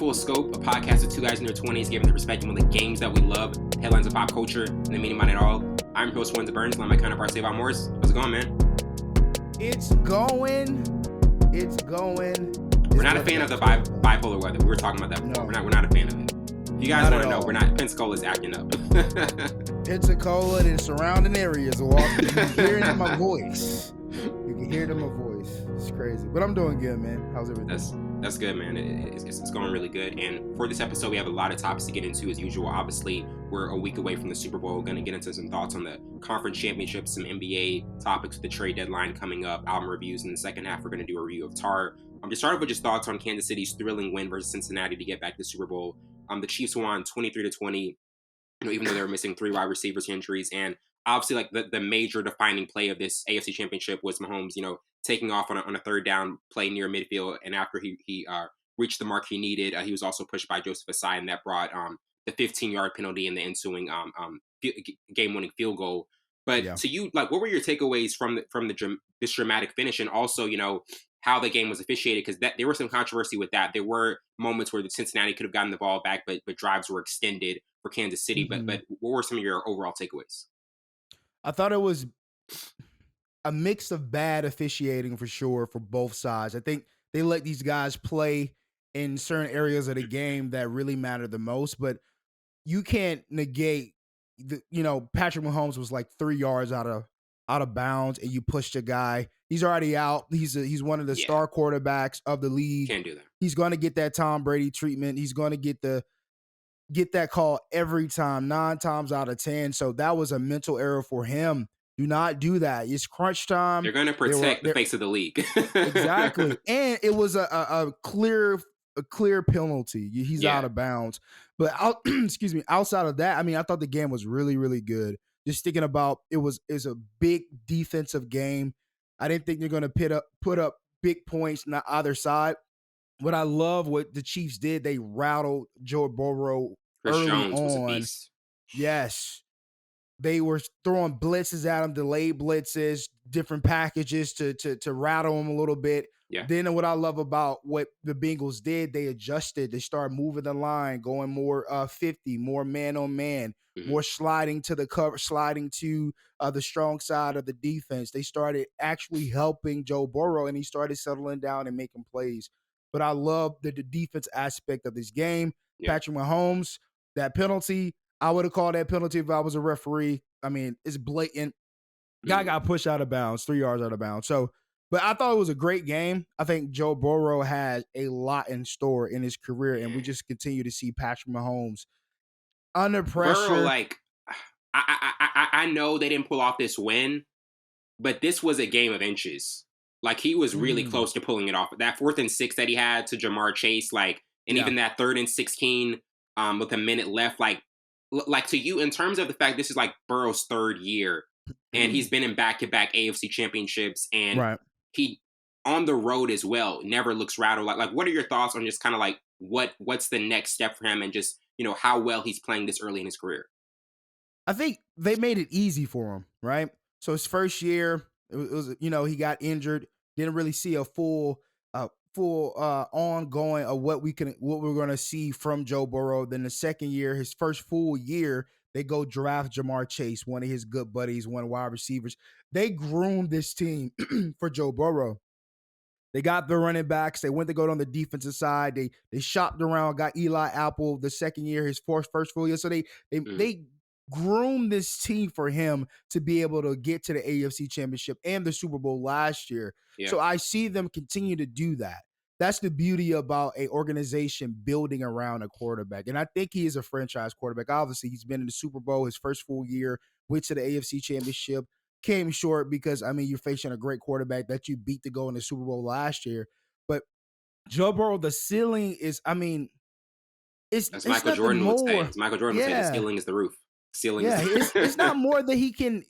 Full Scope, a podcast of two guys in their 20s giving their perspective on the games that we love, headlines of pop culture, and the meaning behind it all. I'm your host, Wellington Burns, and I'm my counterpart, Savon Morris. How's it going, man? It's going. We're not a fan of the bipolar weather. We were talking about that before. No. We're not a fan of it. If you guys want to know, we're not. Pensacola's acting up. Pensacola and surrounding areas. You can hear it in my voice. It's crazy. But I'm doing good, man. How's everything? That's good, man. It's going really good. And for this episode, we have a lot of topics to get into as usual. Obviously, we're a week away from the Super Bowl. We're going to get into some thoughts on the conference championship, some NBA topics with the trade deadline coming up, album reviews. In the second half, we're going to do a review of Tar. To start off with just thoughts on Kansas City's thrilling win versus Cincinnati to get back to the Super Bowl. The Chiefs won 23-20, even though they were missing 3 wide receivers to injuries. And obviously, like the major defining play of this AFC Championship was Mahomes, taking off on a third down play near midfield. And after he reached the mark he needed, he was also pushed by Joseph Asai, and that brought the 15-yard penalty and the ensuing game-winning field goal. But to you, like, what were your takeaways from this dramatic finish, and also, how the game was officiated? Because there was some controversy with that. There were moments where the Cincinnati could have gotten the ball back, but drives were extended for Kansas City. Mm-hmm. But what were some of your overall takeaways? I thought it was a mix of bad officiating for sure for both sides. I think they let these guys play in certain areas of the game that really matter the most, but you can't negate Patrick Mahomes was like 3 yards out of bounds, and you pushed a guy. He's already out. He's one of the star quarterbacks of the league. Can't do that. He's going to get that Tom Brady treatment. He's going to get that call every time, 9 times out of 10. So that was a mental error for him. Do not do that. It's crunch time. They're going to protect the face of the league. Exactly. And it was a clear penalty. He's out of bounds. But outside of that, I thought the game was really, really good. Just thinking about it's a big defensive game. I didn't think they're going to put up big points on either side. What I love what the Chiefs did, they rattled Joe Burrow early Jones on. Was a beast. Yes. They were throwing blitzes at him, delayed blitzes, different packages to rattle him a little bit. Yeah. Then what I love about what the Bengals did, they adjusted. They started moving the line, going more 50, more man-on-man, more sliding to the cover, sliding to the strong side of the defense. They started actually helping Joe Burrow, and he started settling down and making plays. But I love the defense aspect of this game. Yeah. Patrick Mahomes, that penalty, I would have called that penalty if I was a referee. It's blatant. Guy got pushed out of bounds, 3 yards out of bounds. So, but I thought it was a great game. I think Joe Burrow has a lot in store in his career, and we just continue to see Patrick Mahomes under pressure. Burrow, I know they didn't pull off this win, but this was a game of inches. Like, he was really close to pulling it off. That 4th and 6 that he had to Jamar Chase, even that 3rd and 16 with a minute left, to you, in terms of the fact this is like Burrow's 3rd year, and he's been in back-to-back AFC championships, and he on the road as well never looks rattled. Like, what are your thoughts on just kind of like what's the next step for him, and just how well he's playing this early in his career? I think they made it easy for him, right? So his first year, it was he got injured, didn't really see a full ongoing of what we're going to see from Joe Burrow. Then the second year, his first full year, they go draft Jamar Chase, one of his good buddies, one of wide receivers. They groomed this team for Joe Burrow. They got the running backs. They went to go on the defensive side. They shopped around, got Eli Apple the second year, his first full year. So they groomed this team for him to be able to get to the AFC Championship and the Super Bowl last year. Yeah. So I see them continue to do that. That's the beauty about an organization building around a quarterback. And I think he is a franchise quarterback. Obviously, he's been in the Super Bowl his first full year, went to the AFC Championship, came short because, you're facing a great quarterback that you beat to go in the Super Bowl last year. But Joe Burrow, the ceiling is, it's Michael Jordan would say. As Michael Jordan would say, the ceiling is the roof. It's not more that he can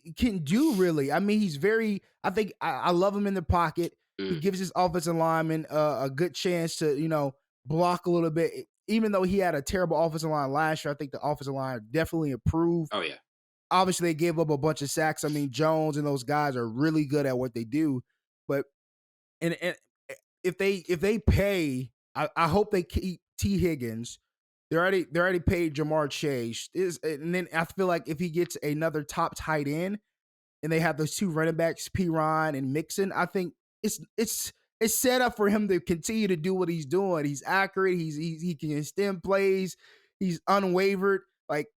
do, really. He's very, I love him in the pocket. He gives his offensive lineman a good chance to, block a little bit. Even though he had a terrible offensive line last year, I think the offensive line definitely improved. Oh, yeah. Obviously, they gave up a bunch of sacks. Jones and those guys are really good at what they do. But and if they pay, I hope they keep T. Higgins. They already paid Jamar Chase. And then I feel like if he gets another top tight end, and they have those two running backs, Piron and Mixon, I think it's set up for him to continue to do what he's doing. He's accurate. He can extend plays. He's unwavered. Like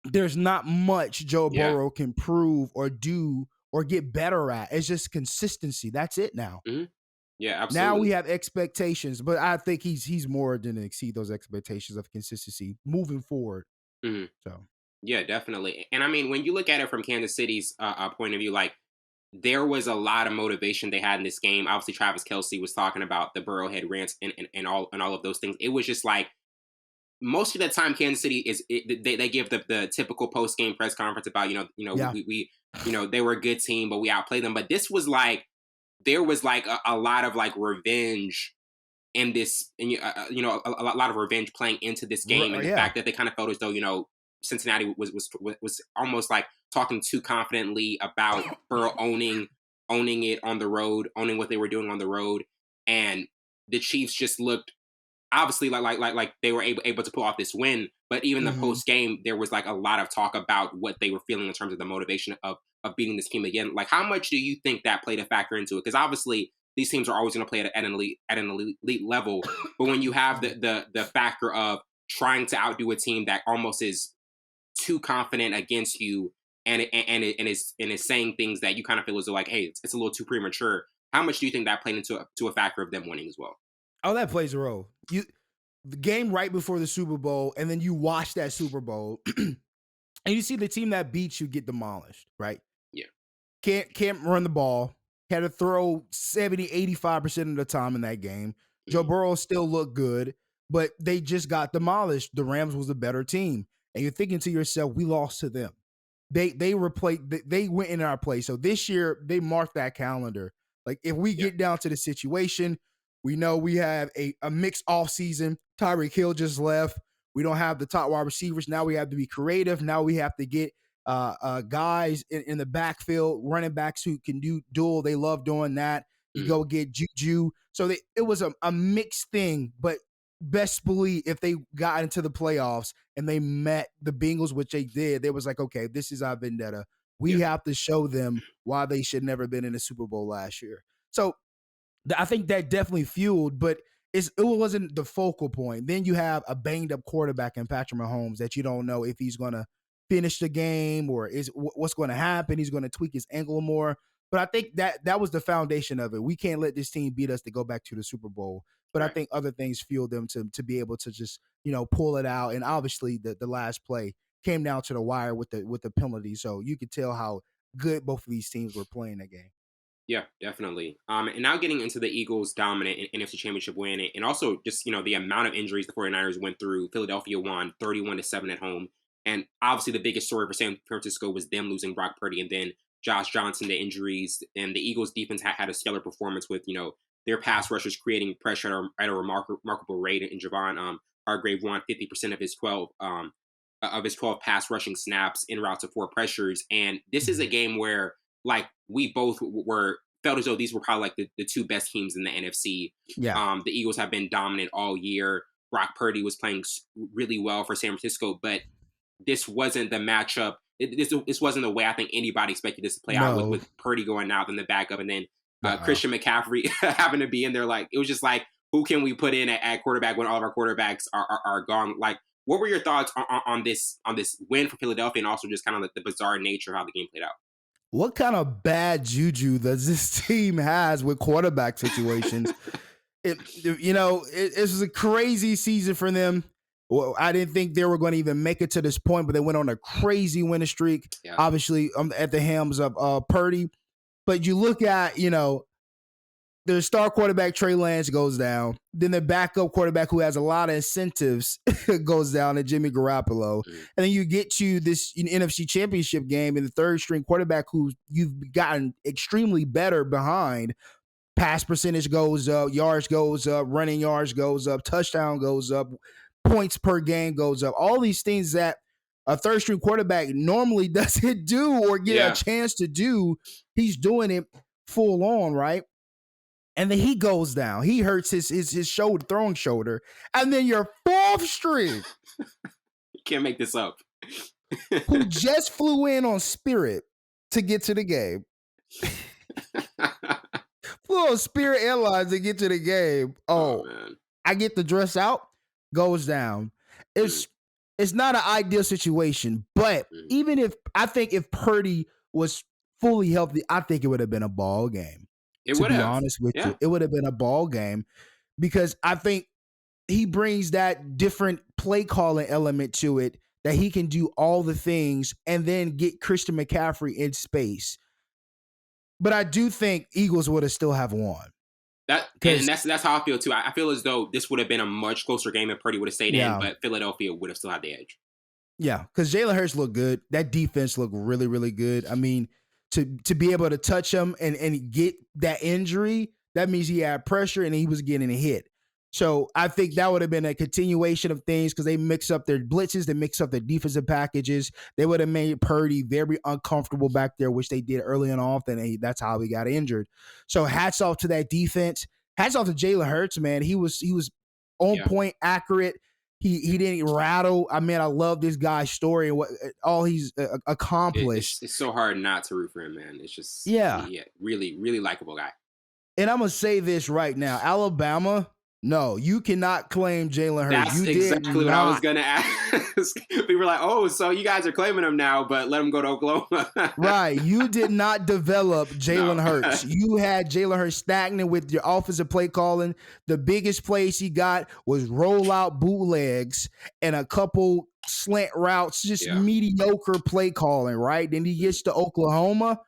there's not much Joe Burrow can prove or do or get better at. It's just consistency. That's it now. Mm-hmm. Yeah, absolutely. Now we have expectations, but I think he's more than exceed those expectations of consistency moving forward. Mm-hmm. So yeah, definitely. And I mean, when you look at it from Kansas City's point of view, like there was a lot of motivation they had in this game. Obviously, Travis Kelce was talking about the Burrowhead rants and all of those things. It was just like most of the time, Kansas City they give the typical post game press conference about we they were a good team, but we outplayed them. But this was like there was like a lot of like revenge in this, and a lot of revenge playing into this game, and the fact that they kind of felt as though Cincinnati was almost like talking too confidently about Burrow owning it on the road, owning what they were doing on the road, and the Chiefs just looked obviously like they were able to pull off this win. But even the post game, there was like a lot of talk about what they were feeling in terms of the motivation of beating this team again. Like, how much do you think that played a factor into it? Because obviously these teams are always going to play at an elite level, but when you have the factor of trying to outdo a team that almost is too confident against you, and is saying things that you kind of feel as though like, hey, it's a little too premature. How much do you think that played into a factor of them winning as well? Oh, that plays a role. The game right before the Super Bowl, and then you watch that Super Bowl, and you see the team that beats you get demolished, right? Yeah. Can't run the ball. Had to throw 70, 85% of the time in that game. Joe Burrow still looked good, but they just got demolished. The Rams was a better team. And you're thinking to yourself, we lost to them. They went in our place. So this year, they marked that calendar. Like, if we get down to the situation, we know we have a mixed offseason. Tyreek Hill just left. We don't have the top wide receivers. Now we have to be creative. Now we have to get guys in the backfield, running backs who can do dual. They love doing that. You go get Juju. So it was a mixed thing, but best believe if they got into the playoffs and they met the Bengals, which they did, they was like, okay, this is our vendetta. We have to show them why they should never been in the Super Bowl last year. So I think that definitely fueled, but it wasn't the focal point. Then you have a banged up quarterback in Patrick Mahomes that you don't know if he's going to finish the game or what's going to happen. He's going to tweak his ankle more. But I think that was the foundation of it. We can't let this team beat us to go back to the Super Bowl. But I think other things fueled them to be able to just, pull it out. And obviously the last play came down to the wire with the penalty. So you could tell how good both of these teams were playing that game. Yeah, definitely. And now getting into the Eagles' dominant NFC Championship win, and also just, the amount of injuries the 49ers went through. Philadelphia won 31-7 at home. And obviously the biggest story for San Francisco was them losing Brock Purdy and then Josh Johnson to injuries. And the Eagles' defense had a stellar performance with, their pass rushers creating pressure at a remarkable rate. And Javon Hargrave won 50% of his 12 pass rushing snaps en route to 4 pressures. And this is a game where, like, we both felt as though these were probably like the two best teams in the NFC. Yeah. The Eagles have been dominant all year. Brock Purdy was playing really well for San Francisco, but this wasn't the matchup. This wasn't the way I think anybody expected this to play out with Purdy going out in the backup, and then Christian McCaffrey having to be in there. Like, it was just like, who can we put in at quarterback when all of our quarterbacks are gone? Like, what were your thoughts on this win for Philadelphia, and also just kind of like the bizarre nature of how the game played out? What kind of bad juju does this team has with quarterback situations? It was a crazy season for them. Well, I didn't think they were going to even make it to this point, but they went on a crazy winning streak, obviously at the helms of Purdy. But you look at, their star quarterback, Trey Lance, goes down. Then their backup quarterback, who has a lot of incentives, goes down, to Jimmy Garoppolo. And then you get to this NFC Championship game, and the third-string quarterback who you've gotten extremely better behind. Pass percentage goes up, yards goes up, running yards goes up, touchdown goes up, points per game goes up. All these things that a third-string quarterback normally doesn't do or get a chance to do, he's doing it full on, right? And then he goes down. He hurts his shoulder, throwing shoulder. And then your fourth string, You can't make this up. who just flew in on Spirit to get to the game. Flew on Spirit Airlines to get to the game. Oh, man. I get the dress out, goes down. It's not an ideal situation, but even if I think if Purdy was fully healthy, I think it would have been a ball game. It to would be have. honest with you, it would have been a ball game because I think he brings that different play calling element to it that he can do all the things and then get Christian McCaffrey in space. But I do think Eagles would have still have won. That's how I feel too. I feel as though this would have been a much closer game if Purdy would have stayed in, but Philadelphia would have still had the edge. Yeah, because Jalen Hurts looked good. That defense looked really, really good. I mean, to be able to touch him and get that injury, that means he had pressure and he was getting a hit. So I think that would have been a continuation of things because they mix up their blitzes, they mix up their defensive packages. They would have made Purdy very uncomfortable back there, which they did early and often, and that's how he got injured. So hats off to that defense. Hats off to Jalen Hurts, man. He was on point, accurate. He didn't rattle. I mean, I love this guy's story and what all he's accomplished. It's so hard not to root for him, man. It's just really, really likable guy. And I'm gonna say this right now, Alabama. No, you cannot claim Jalen Hurts. That's exactly what I was going to ask. People were like, oh, so you guys are claiming him now, but let him go to Oklahoma. Right. You did not develop Jalen Hurts. You had Jalen Hurts stagnant with your offensive play calling. The biggest plays he got was rollout bootlegs and a couple slant routes, just mediocre play calling, right? Then he gets to Oklahoma.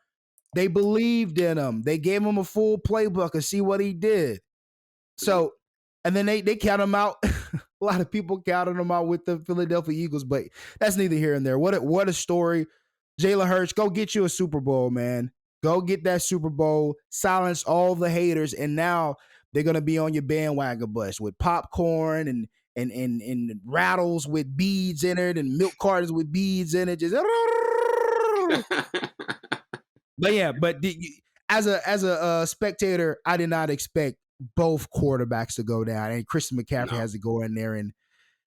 They believed in him. They gave him a full playbook and see what he did. So, and then they count him out. A lot of people counted him out with the Philadelphia Eagles, but that's neither here and there. What a story. Jalen Hurts, go get you a Super Bowl, man. Go get that Super Bowl. Silence all the haters, and now they're gonna be on your bandwagon bus with popcorn and rattles with beads in it and milk cartons with beads in it. Just but as a spectator, I did not expect both quarterbacks to go down, and Christian McCaffrey has to go in there and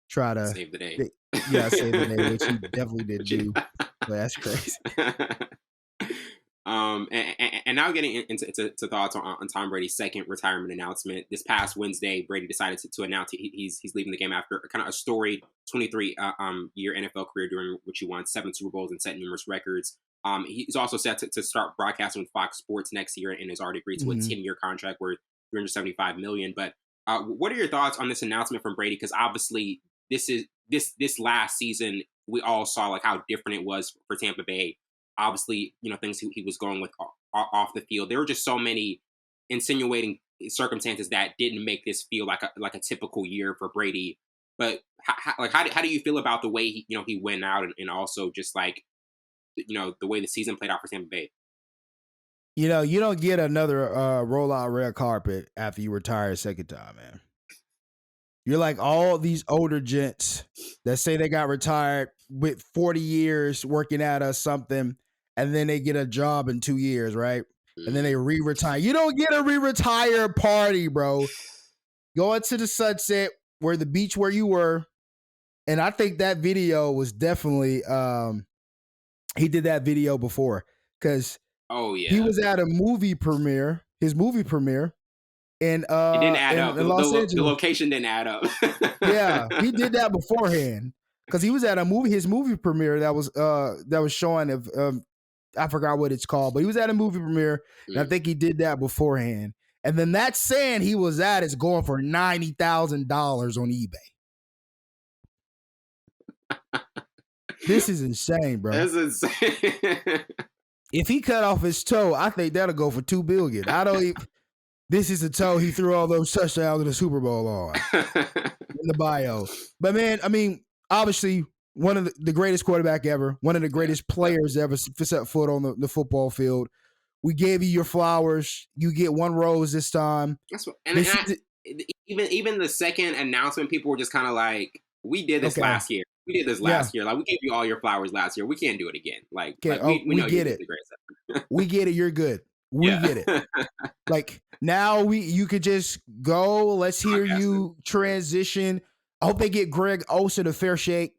try to save the day. Save the day, which he definitely did do. But that's crazy. And now getting into thoughts on Tom Brady's second retirement announcement. This past Wednesday, Brady decided to announce he's leaving the game after kind of a storied 23-year NFL career, during which he won 7 Super Bowls and set numerous records. He's also set to start broadcasting with Fox Sports next year and has already agreed to a 10-year contract worth $375 million. But what are your thoughts on this announcement from Brady? Because obviously this last season, we all saw like how different it was for Tampa Bay. Obviously, things he was going with off the field. There were just so many insinuating circumstances that didn't make this feel like a typical year for Brady. But how do you feel about the way he went out and also just like the way the season played out for Tampa Bay? You don't get another rollout red carpet after you retire a second time, man. You're like all these older gents that say they got retired with 40 years working at something, and then they get a job in 2 years, right? And then they re-retire. You don't get a re-retire party, bro. Go into the sunset where the beach where you were. And I think that video was definitely he did that video before because he was at a movie premiere, his movie premiere. And it didn't add up. The location didn't add up. Yeah, he did that beforehand because he was at his movie premiere that was showing of I forgot what it's called, but he was at a movie premiere, and I think he did that beforehand. And then that sand he was at is going for $90,000 on eBay. This is insane, bro. That's insane. If he cut off his toe, I think that'll go for $2 billion. I don't even. This is the toe he threw all those touchdowns in the Super Bowl on in the bio. But man, I mean, obviously one of the greatest quarterback ever, one of the greatest players ever set foot on the football field. We gave you your flowers. You get one rose this time. That's what, even the second announcement, people were just kind of like, "We did this last year. We did this last year. Like we gave you all your flowers last year. We can't do it again. Like we know we get it. We get it. You're good. We get it. Like Now you could just go. Let's hear Broadcasting. you transition. I hope they get Greg Olsen a fair shake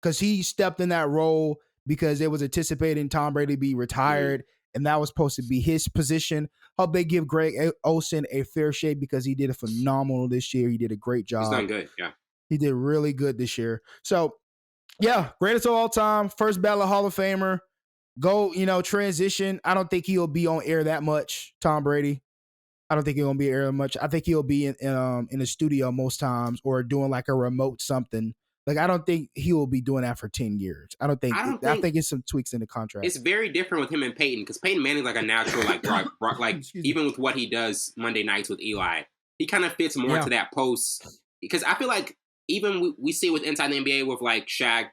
because he stepped in that role because it was anticipating Tom Brady be retired, and that was supposed to be his position. Hope they give Greg Olsen a fair shake because he did a phenomenal this year. He did a great He's job. done good. Yeah. He did really good this year. So, yeah, greatest of all time, first ballot Hall of Famer. Go, transition. I don't think he'll be on air that much, Tom Brady. I don't think he'll be air much. I think he'll be in the studio most times or doing like a remote something. Like I don't think he will be doing that for 10 years. I think it's some tweaks in the contract. It's very different with him and Peyton because Peyton Manning's like a natural like even with what he does Monday nights with Eli, he kind of fits more to that post because I feel like even we see with inside the NBA with like Shaq,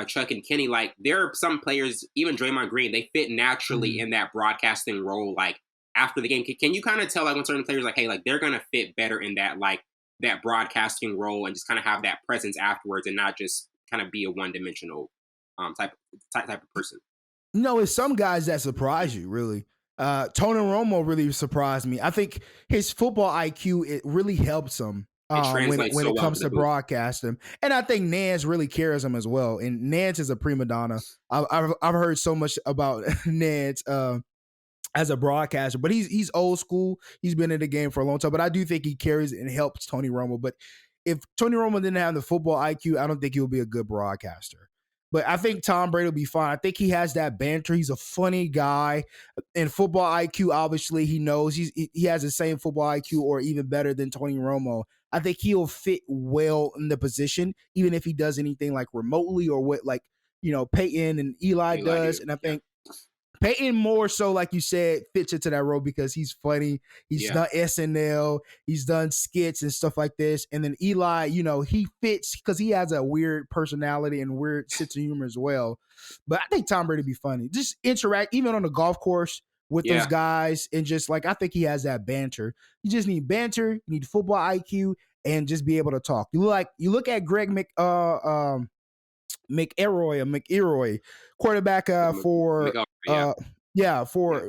Chuck and Kenny, like there are some players, even Draymond Green, they fit naturally in that broadcasting role. Like after the game, can you kind of tell like when certain players like, hey, like they're gonna fit better in that like that broadcasting role and just kind of have that presence afterwards and not just kind of be a one-dimensional type of person. No, it's some guys that surprise you, really. Tony Romo really surprised me. I think his football IQ, it really helps him when it comes to broadcasting. And I think Nance really carries him as well. And Nance is a prima donna. I've heard so much about Nance as a broadcaster, but he's old school. He's been in the game for a long time, but I do think he carries and helps Tony Romo. But if Tony Romo didn't have the football IQ, I don't think he'll be a good broadcaster. But I think Tom Brady will be fine. I think he has that banter. He's a funny guy. And football IQ, obviously, he knows he has the same football IQ or even better than Tony Romo. I think he'll fit well in the position, even if he does anything like remotely or what like, Peyton and Eli does. And I think Peyton more so, like you said, fits into that role because he's funny. He's done SNL. He's done skits and stuff like this. And then Eli, he fits because he has a weird personality and weird sense of humor as well. But I think Tom Brady be funny. Just interact, even on the golf course with those guys. And just like, I think he has that banter. You just need banter. You need football IQ and just be able to talk. You look at Greg McElroy, quarterback for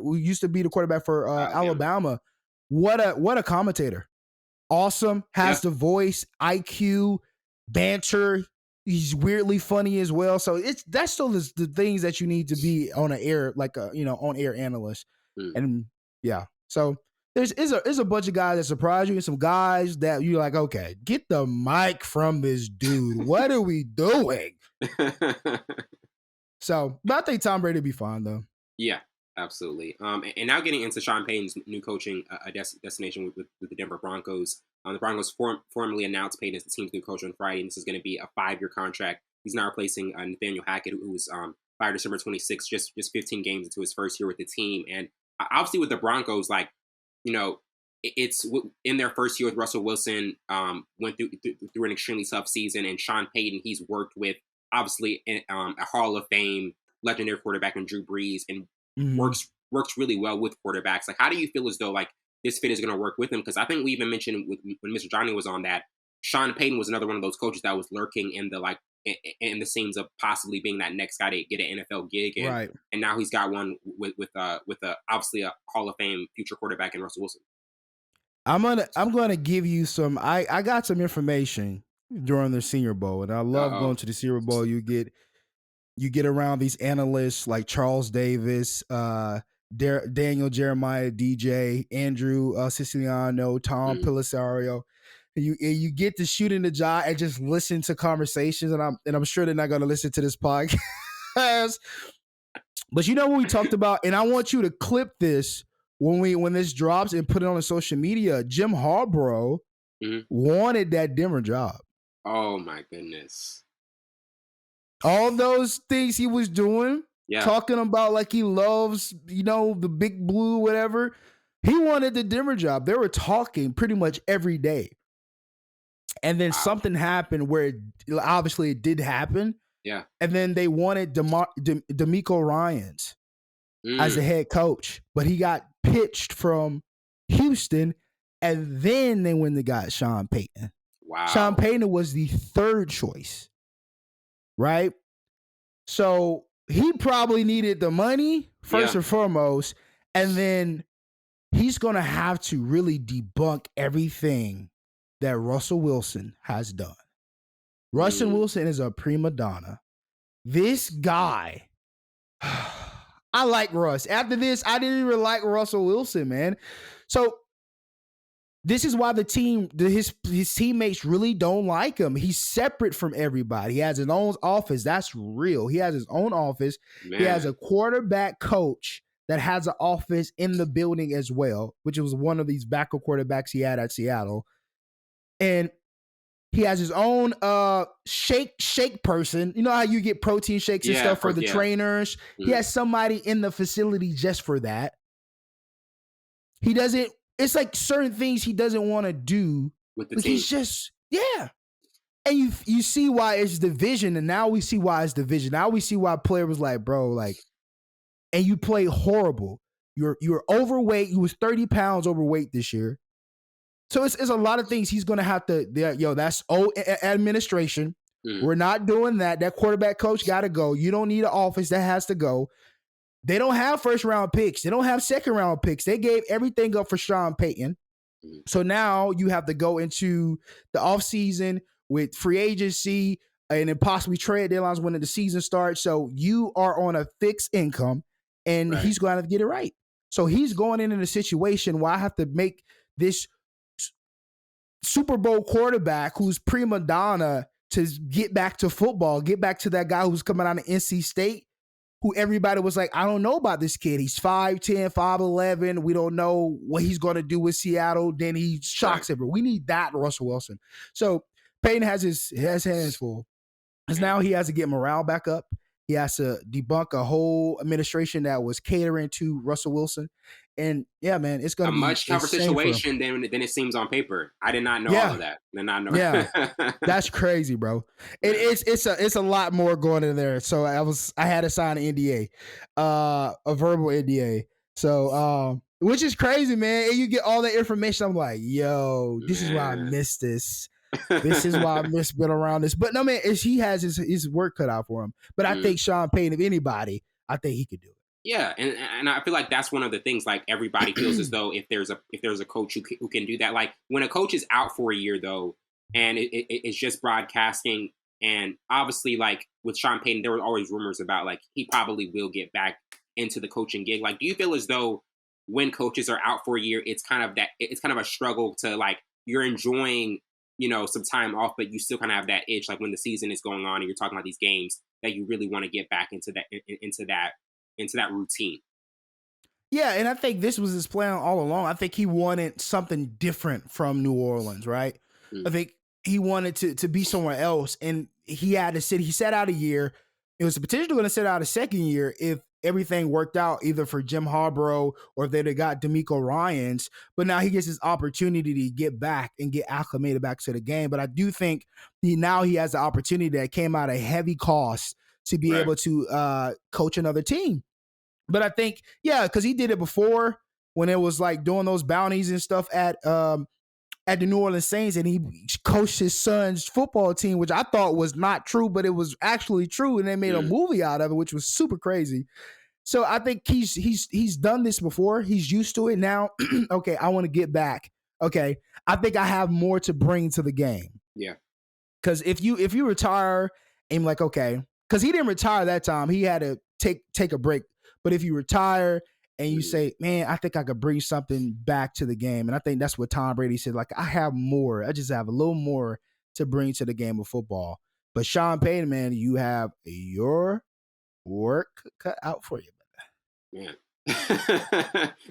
we used to be the quarterback for Alabama. What a commentator. Awesome, has the voice, IQ, banter. He's weirdly funny as well. So that's still the things that you need to be on an air, like a on air analyst. And so there's a bunch of guys that surprise you and some guys that you're like, okay, get the mic from this dude. What are we doing? So, but I think Tom Brady will be fine though. Yeah, absolutely. And now getting into Sean Payton's new coaching destination with the Denver Broncos. The Broncos formally announced Payton as the team's new coach on Friday, and this is going to be a 5-year contract. He's now replacing Nathaniel Hackett, who was fired December 26th, just 15 games into his first year with the team. And obviously with the Broncos, like, it's in their first year with Russell Wilson, went through an extremely tough season, and Sean Payton, he's worked with obviously a Hall of Fame legendary quarterback in Drew Brees, and works really well with quarterbacks. Like, how do you feel as though like this fit is going to work with him? Because I think we even mentioned when Mr. Johnny was on that Sean Payton was another one of those coaches that was lurking in the scenes of possibly being that next guy to get an NFL gig, and now he's got one with obviously a Hall of Fame future quarterback in Russell Wilson. I'm gonna give you some. I got some information during the Senior Bowl, and I love going to the Senior Bowl. You get around these analysts like Charles Davis, Daniel Jeremiah, DJ, Andrew Siciliano, Tom Pellisario. And you get to shoot in the jaw and just listen to conversations, and I'm sure they're not going to listen to this podcast. But you know what we talked about, and I want you to clip this when this drops and put it on the social media. Jim Harbaugh wanted that Denver job. Oh my goodness. All those things he was doing, talking about like he loves, the big blue, whatever. He wanted the Denver job. They were talking pretty much every day. And then something happened where obviously it did happen. Yeah. And then they wanted DeMeco Ryans as the head coach, but he got pitched from Houston, and then they went and got Sean Payton. Wow. Sean Payton was the third choice. Right? So he probably needed the money first and foremost. And then he's going to have to really debunk everything that Russell Wilson has done. Russell Wilson is a prima donna. This guy, I like Russ. After this, I didn't even like Russell Wilson, man. So this is why his teammates really don't like him. He's separate from everybody. He has his own office. That's real. He has his own office. Man. He has a quarterback coach that has an office in the building as well, which was one of these backup quarterbacks he had at Seattle. And he has his own shake person. You know how you get protein shakes and stuff for the trainers? Mm-hmm. He has somebody in the facility just for that. He doesn't. It's like certain things he doesn't want to do with the team. He's just, And you see why it's division, and now we see why it's division. Now we see why player was like, bro, like, and you play horrible. You're overweight. You was 30 pounds overweight this year. So it's a lot of things he's going to have to, that's old administration. Mm. We're not doing that. That quarterback coach got to go. You don't need an office. That has to go. They don't have first-round picks. They don't have second-round picks. They gave everything up for Sean Payton. So now you have to go into the offseason with free agency and then possibly trade deadlines when the season starts. So you are on a fixed income, and he's going to have to get it right. So he's going in a situation where I have to make this Super Bowl quarterback who's prima donna to get back to football, get back to that guy who's coming out of NC State, who everybody was like, I don't know about this kid. He's 5'10", 5'11". We don't know what he's going to do with Seattle. Then he shocks everyone. We need that Russell Wilson. So Payton has his hands full. Because now he has to get morale back up. He has to debunk a whole administration that was catering to Russell Wilson. And yeah, man, it's going to be a much tougher situation than it seems on paper. I did not know all of that. Did not know. Yeah, that's crazy, bro. It's a lot more going in there. So I had to sign an NDA, a verbal NDA. So which is crazy, man. And you get all that information. I'm like, yo, this is why I missed this. This is why I miss being around this. But no, man, he has his work cut out for him. But I think Sean Payton, if anybody, I think he could do it. Yeah, and I feel like that's one of the things. Like everybody feels as though if there's a coach who can do that. Like when a coach is out for a year though, and it's just broadcasting, and obviously like with Sean Payton, there were always rumors about like he probably will get back into the coaching gig. Like, do you feel as though when coaches are out for a year, it's kind of a struggle to like you're enjoying some time off, but you still kind of have that itch like when the season is going on and you're talking about these games that you really want to get back into that routine. Yeah, and I think this was his plan all along. I think he wanted something different from New Orleans, right? I think he wanted to be somewhere else, and he had to sit. He sat out a year. It was potentially going to sit out a second year if everything worked out, either for Jim Harbaugh or if they'd have got D'Amico Ryans. But now he gets his opportunity to get back and get acclimated back to the game. But I do think he has the opportunity that came out at heavy cost to be able to coach another team. But I think, because he did it before when it was like doing those bounties and stuff at the New Orleans Saints, and he coached his son's football team, which I thought was not true, but it was actually true, and they made a movie out of it, which was super crazy. So I think he's done this before. He's used to it now. Okay, I want to get back. Okay, I think I have more to bring to the game. Yeah, because if you retire, and like, okay, because he didn't retire that time, he had to take a break. But if you retire and you say, man, I think I could bring something back to the game. And I think that's what Tom Brady said. Like, I have more. I just have a little more to bring to the game of football. But Sean Payton, man, you have your work cut out for you. Yeah.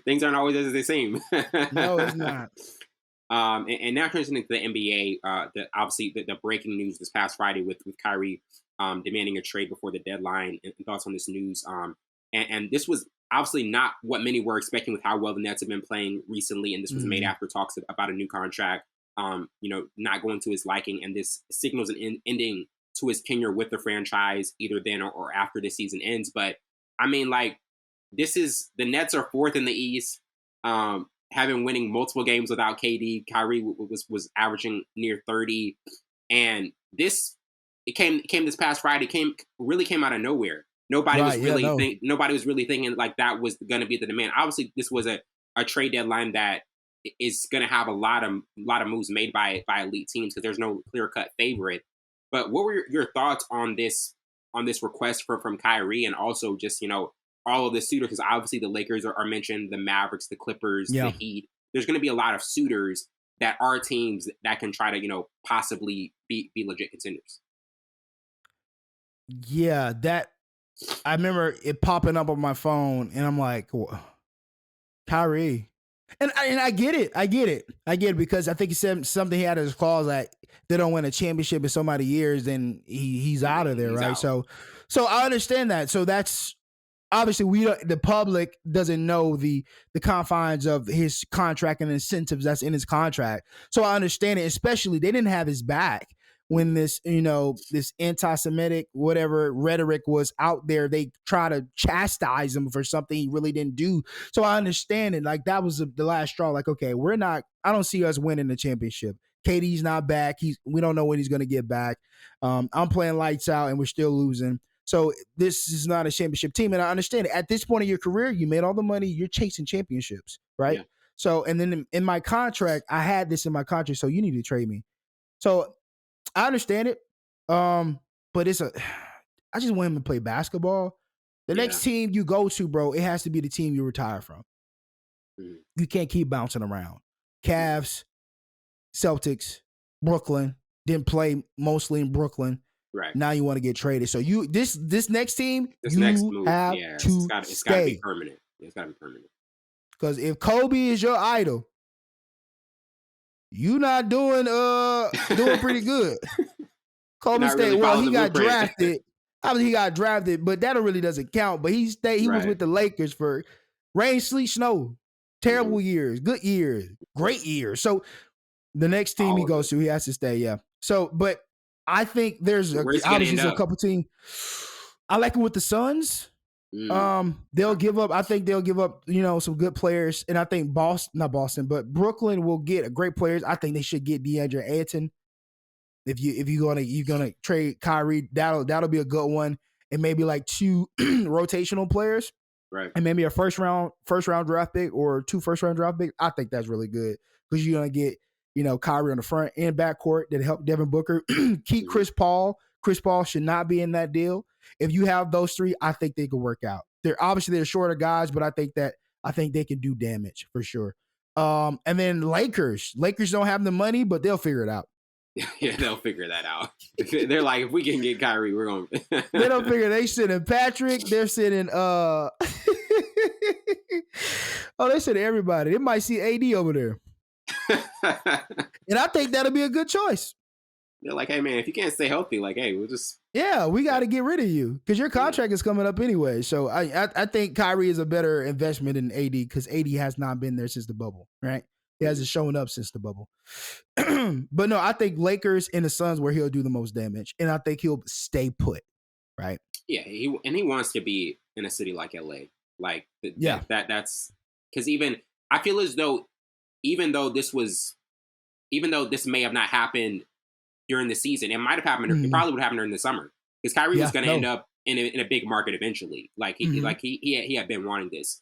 Things aren't always as they seem. No, it's not. And now transitioning to the NBA, obviously the breaking news this past Friday with Kyrie demanding a trade before the deadline, and thoughts on this news. And this was obviously not what many were expecting with how well the Nets have been playing recently. And this was made after talks about a new contract, not going to his liking. And this signals an ending to his tenure with the franchise, either then or after the season ends. But I mean, like, the Nets are fourth in the East, having winning multiple games without KD. Kyrie was averaging near 30. And it came this past Friday, came out of nobody was really thinking like that was going to be the demand. Obviously, this was a a trade deadline that is going to have a lot of moves made by elite teams because there's no clear cut favorite. But what were your thoughts on this request from Kyrie, and also just all of the suitors? Because obviously the Lakers are mentioned, the Mavericks, the Clippers, the Heat. There's going to be a lot of suitors that are teams that can try to possibly be legit contenders. Yeah, that I remember it popping up on my phone, and I'm like, Kyrie. And I get it because I think he said something he had in his clause that they don't win a championship in so many years, then he's out of there, right? Out. So I understand that. So that's obviously the public doesn't know the confines of his contract and incentives that's in his contract. So I understand it, especially they didn't have his back when this anti-Semitic whatever rhetoric was out there. They try to chastise him for something he really didn't do. So I understand it. Like that was the last straw. Like, okay, I don't see us winning the championship. KD's not back. We don't know when he's going to get back. I'm playing lights out and we're still losing. So this is not a championship team. And I understand it. At this point in your career, you made all the money. You're chasing championships, right? Yeah. So, and then in my contract, I had this in my contract. So you need to trade me. So I understand it. But I just want him to play basketball. The next team you go to, bro, it has to be the team you retire from. You can't keep bouncing around. Cavs, Celtics, Brooklyn, didn't play mostly in Brooklyn. Right. Now you want to get traded. So this next team, next move, have to it's got to be permanent. It's got to be permanent. Because if Kobe is your idol, you not doing pretty good. Kobe stayed. Really well, he got drafted. Obviously, he got drafted, but that really doesn't count. But he stayed. He was with the Lakers for rain, sleet, snow, terrible years, good years, great years. So the next team he goes to, he has to stay. Yeah. So, but I think there's obviously a couple teams. I like it with the Suns. They'll give up. I think they'll give up, some good players. And I think not Boston, but Brooklyn will get great players. I think they should get DeAndre Ayton. If you're gonna trade Kyrie, that'll be a good one. And maybe like 2 rotational players. Right. And maybe a first round draft pick or 2 first round draft picks. I think that's really good because you're gonna get, Kyrie on the front and backcourt that help Devin Booker. Keep Chris Paul. Chris Paul should not be in that deal. If you have those 3, I think they could work out. They're shorter guys, but I think they can do damage for sure. And then Lakers don't have the money, but they'll figure it out. Yeah, they'll figure that out. They're like, if we can get Kyrie, we're going to. They don't figure. They sitting Patrick. They're sitting. They sitting everybody. They might see AD over there. And I think that'll be a good choice. They're like, hey, man, if you can't stay healthy, like, hey, we'll just. Yeah, we got to get rid of you because your contract is coming up anyway. So I think Kyrie is a better investment than AD because AD has not been there since the bubble, right? He hasn't shown up since the bubble. But no, I think Lakers and the Suns where he'll do the most damage. And I think he'll stay put, right? Yeah, he wants to be in a city like LA. Like, that's because I feel as though even though this may have not happened during the season, it might have happened. It probably would happen during the summer because Kyrie was going to end up in a big market eventually. Like he had been wanting this.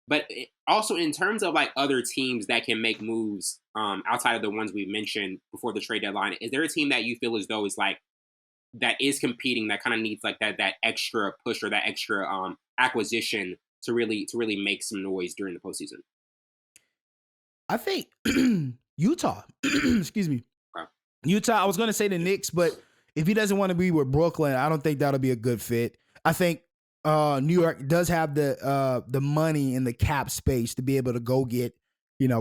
But also in terms of like other teams that can make moves outside of the ones we mentioned before the trade deadline, is there a team that you feel as though is like that is competing that kind of needs like that extra push or that extra acquisition to really make some noise during the postseason? I think Utah. Excuse me. Okay. Utah. I was going to say the Knicks, but if he doesn't want to be with Brooklyn, I don't think that'll be a good fit. I think New York does have the money and the cap space to be able to go get,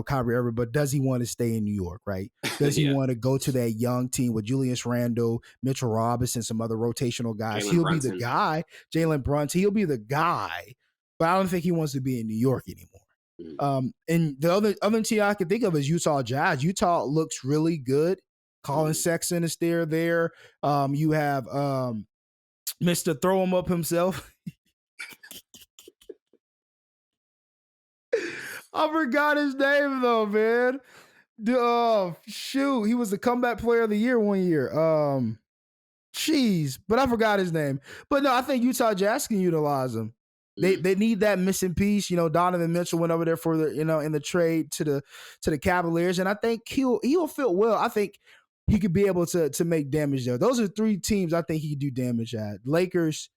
Kyrie Irving, but does he want to stay in New York, right? Does he want to go to that young team with Julius Randle, Mitchell Robinson, some other rotational guys? He'll be the guy. Jalen Brunson, he'll be the guy, but I don't think he wants to be in New York anymore. And the other team I can think of is Utah Jazz. Utah looks really good. Colin Sexton is still there. You have Mr. Throw Him Up himself. I forgot his name though, man. Shoot, he was the comeback player of the year one year. But I forgot his name. But no, I think Utah Jazz can utilize him. They need that missing piece. Donovan Mitchell went over there for the in the trade to the Cavaliers, and I think he'll fit well. I think he could be able to make damage there. Those are three teams I think he could do damage at: Lakers,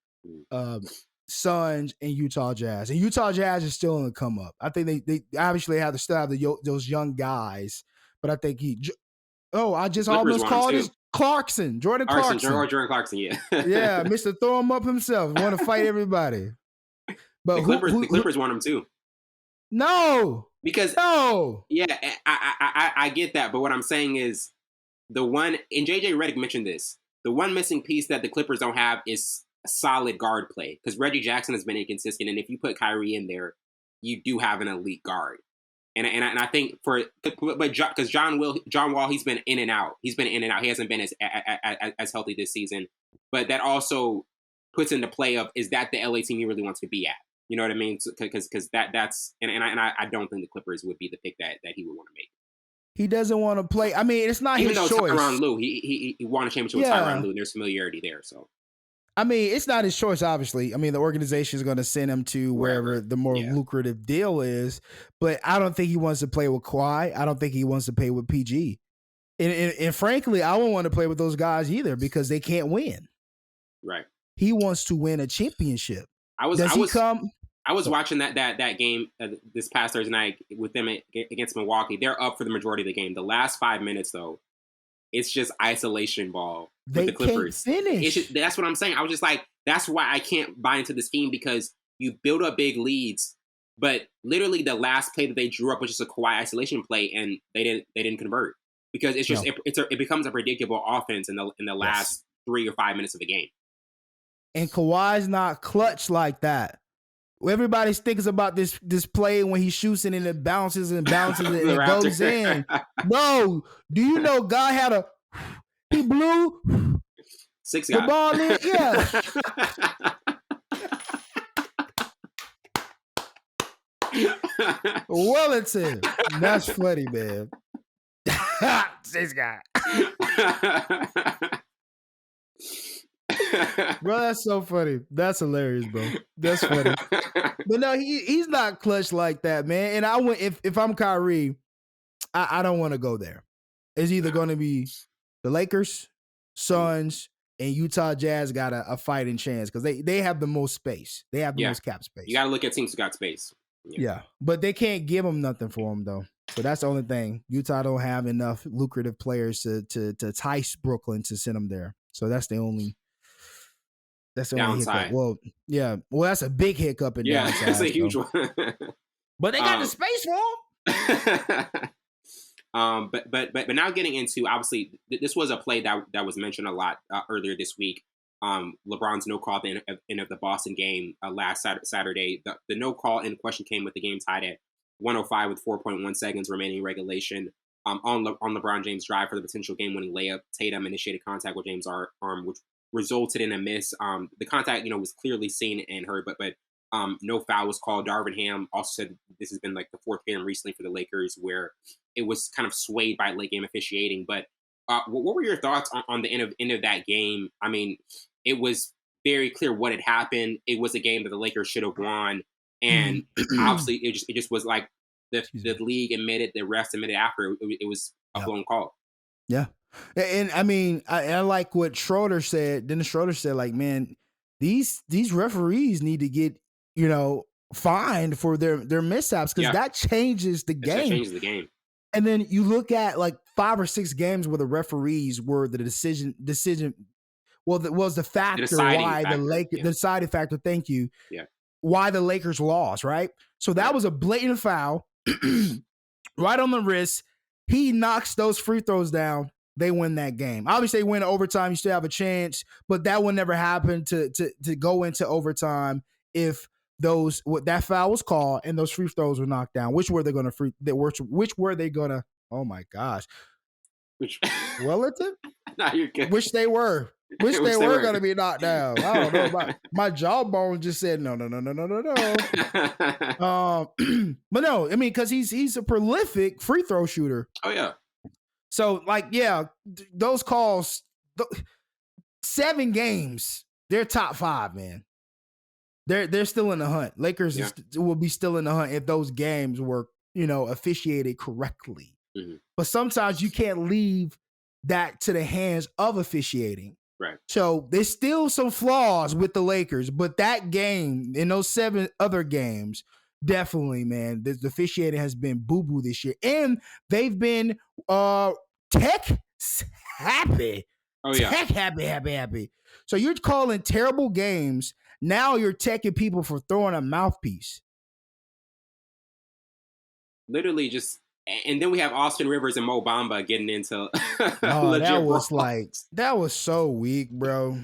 Suns, and Utah Jazz. And Utah Jazz is still on the come up. I think they obviously still have those young guys, but I think I just almost called his Clarkson, Jordan Clarkson. Jordan Clarkson, yeah. Yeah, Mr. Throw him up himself. Want to fight everybody. But the Clippers want him too. No. Because yeah, I get that, but what I'm saying is the one, and JJ Redick mentioned this, the one missing piece that the Clippers don't have is solid guard play, because Reggie Jackson has been inconsistent, and if you put Kyrie in there, you do have an elite guard. And I think because John Wall, he's been in and out. He hasn't been as healthy this season. But that also puts into play of, is that the LA team he really wants to be at? You know what I mean? Because that's and I don't think the Clippers would be the pick that he would want to make. He doesn't want to play. I mean, it's not his choice. Even though Tyronn Lue, he won a championship with Tyronn Lue. There's familiarity there, so. I mean, it's not his choice, obviously. I mean, the organization is going to send him to wherever the more lucrative deal is. But I don't think he wants to play with Kawhi. I don't think he wants to play with PG. And frankly, I won't want to play with those guys either because they can't win. Right. He wants to win a championship. I was watching that game this past Thursday night with them against Milwaukee. They're up for the majority of the game. The last 5 minutes, though, it's just isolation ball with the Clippers. Can't finish. That's what I'm saying. I was just like, that's why I can't buy into the scheme, because you build up big leads, but literally the last play that they drew up was just a Kawhi isolation play, and they didn't convert, because it's just it becomes a predictable offense in the last 3 or 5 minutes of the game. And Kawhi's not clutch like that. Everybody's thinking about this play when he shoots it and it bounces and bounces and it goes in. Bro, do you know God had he blew 6 the ball in? Yeah. Wellington. That's funny, man. 6 guy. Bro, that's so funny. That's hilarious, bro. That's funny. But no, he's not clutch like that, man. And I went if I'm Kyrie, I don't want to go there. It's either going to be the Lakers, Suns, and Utah Jazz got a fighting chance because they have the most space. They have the most cap space. You got to look at teams who got space. Yeah, but they can't give them nothing for them though. So that's the only thing. Utah don't have enough lucrative players to entice Brooklyn to send them there. So that's the only. That's the downside. Well, yeah. Well, that's a big hiccup and downside. That's a huge one. But they got the space for them. But now getting into, obviously, this was a play that was mentioned a lot earlier this week. LeBron's no call at the end of the Boston game last Saturday. The no call in question came with the game tied at 105 with 4.1 seconds remaining in regulation. On LeBron James' drive for the potential game-winning layup, Tatum initiated contact with James' arm, which resulted in a miss. The contact, was clearly seen and heard, but no foul was called. Darvin Ham also said this has been like the fourth game recently for the Lakers where it was kind of swayed by late game officiating. But what were your thoughts on the end of that game? I mean, it was very clear what had happened. It was a game that the Lakers should have won, and obviously it just was like the league admitted, the refs admitted after it was a blown call. Yeah. And I mean, I like what Schroeder said. Dennis Schroeder said, like, man, these referees need to get, fined for their mishaps because that changes the game. That changes the game. And then you look at like 5 or 6 games where the referees were the decision. Well, that was the factor why the Lakers, the deciding factor. Thank you. Yeah. Why the Lakers lost, right? So that was a blatant foul, right on the wrist. He knocks those free throws down. They win that game. Obviously, they win overtime. You still have a chance, but that would never happen to go into overtime if that foul was called and those free throws were knocked down. Which were they going to Which were they going to? Oh my gosh! Wellington? No, you're good. Which they were. Which they were going to be knocked down. I don't know. My jawbone just said no. But no, I mean, because he's a prolific free throw shooter. Oh yeah. So, those calls, 7 games, they're top 5, man. They're still in the hunt. Lakers will be still in the hunt if those games were, officiated correctly. Mm-hmm. But sometimes you can't leave that to the hands of officiating. Right. So there's still some flaws with the Lakers, but that game and those 7 other games, definitely, man, the officiating has been boo-boo this year. And they've been tech happy. Oh, yeah. Tech happy. So you're calling terrible games. Now you're teching people for throwing a mouthpiece. Literally just, and then we have Austin Rivers and Mo Bamba getting into that was so weak, bro.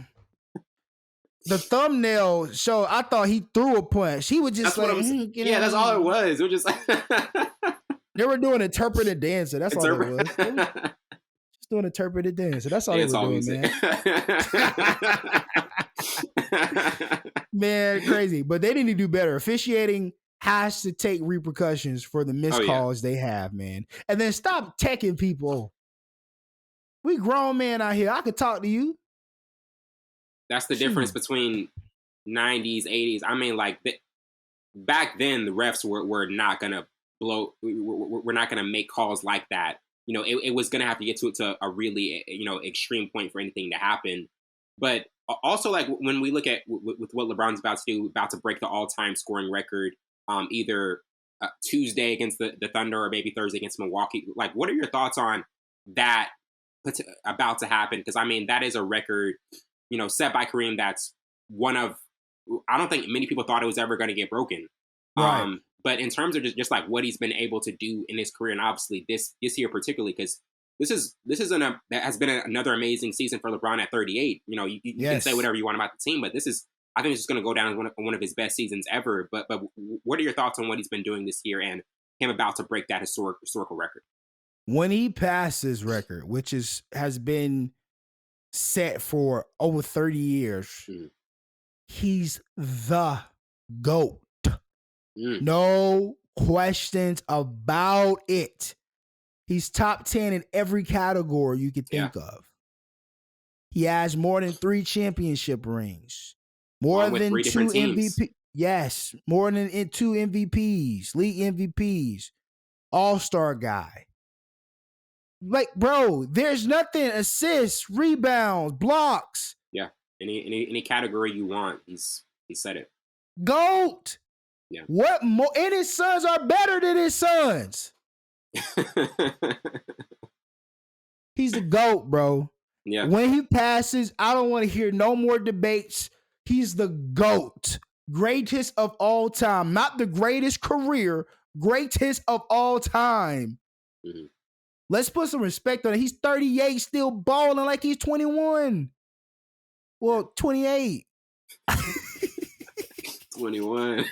The thumbnail show, I thought he threw a punch. He was just that's all it was. It was just they were doing interpretive dancing. That's all it was. Just doing interpretive dancing. That's all they were doing, man. Man, crazy. But they need to do better. Officiating has to take repercussions for the missed calls they have, man. And then stop teching people. We grown men out here. I could talk to you. That's the difference between 90s, 80s. I mean, like, back then, the refs were not going to we're not going to make calls like that. It was going to have to get to a really, extreme point for anything to happen. But also, like, when we look at with what LeBron's about to do, about to break the all-time scoring record, either Tuesday against the Thunder or maybe Thursday against Milwaukee. Like, what are your thoughts on that about to happen? Because, I mean, that is a record, set by Kareem. That's one of, I don't think many people thought it was ever going to get broken. Right. But in terms of just like what he's been able to do in his career, and obviously this year particularly, because that has been another amazing season for LeBron at 38. You can say whatever you want about the team, but I think it's just going to go down as one of his best seasons ever. But what are your thoughts on what he's been doing this year and him about to break that historical record? When he passed his record, which has been set for over 30 years, he's the GOAT. No questions about it. He's top 10 in every category you could think of. He has more than 3 championship rings. More than 2 MVP. Yes, more than 2 MVPs, league MVPs, all-star guy. Like, bro, there's nothing. Assists, rebounds, blocks. Yeah, any category you want, he's said it. GOAT. Yeah. What more? And his sons are better than his sons. He's the GOAT, bro. Yeah. When he passes, I don't want to hear no more debates. He's the GOAT. Greatest of all time. Not the greatest career. Greatest of all time. Mm-hmm. Let's put some respect on it. He's 38, still balling like he's 21. Well, 28. 21.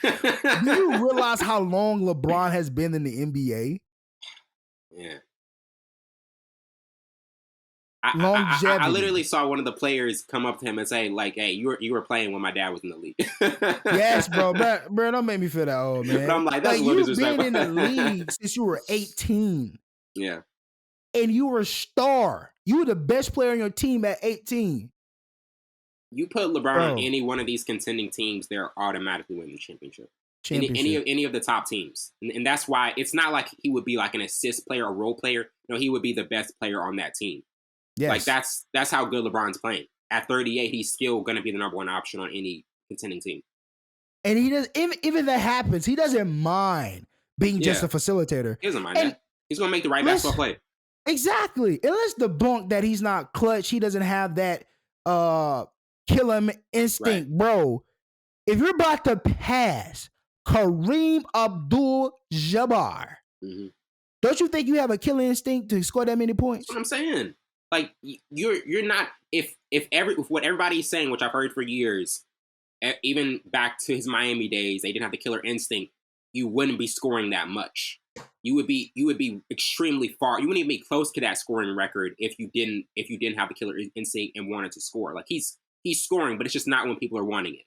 Do you realize how long LeBron has been in the NBA? Yeah. Longevity. I literally saw one of the players come up to him and say, like, "Hey, you were playing when my dad was in the league." Yes, bro. Bro, don't make me feel that old, man. But I'm like, that's you've been in the league since you were 18. Yeah. And you were a star. You were the best player on your team at 18. You put LeBron on any one of these contending teams, they're automatically winning the championship. Any of the top teams. And that's why it's not like he would be like an assist player or role player. No, he would be the best player on that team. Yes. Like that's how good LeBron's playing. At 38, he's still going to be the number one option on any contending team. And he does, even that happens, he doesn't mind being just a facilitator. He doesn't mind that. He's going to make the right basketball play. Exactly. And let's debunk that he's not clutch. He doesn't have that killer instinct, right. Bro. If you're about to pass Kareem Abdul-Jabbar, don't you think you have a killer instinct to score that many points? That's what I'm saying. Like, you're not, if what everybody's saying, which I've heard for years, even back to his Miami days, they didn't have the killer instinct, you wouldn't be scoring that much. You would be extremely far. You wouldn't even be close to that scoring record if you didn't have the killer instinct and wanted to score. Like, he's scoring, but it's just not when people are wanting it.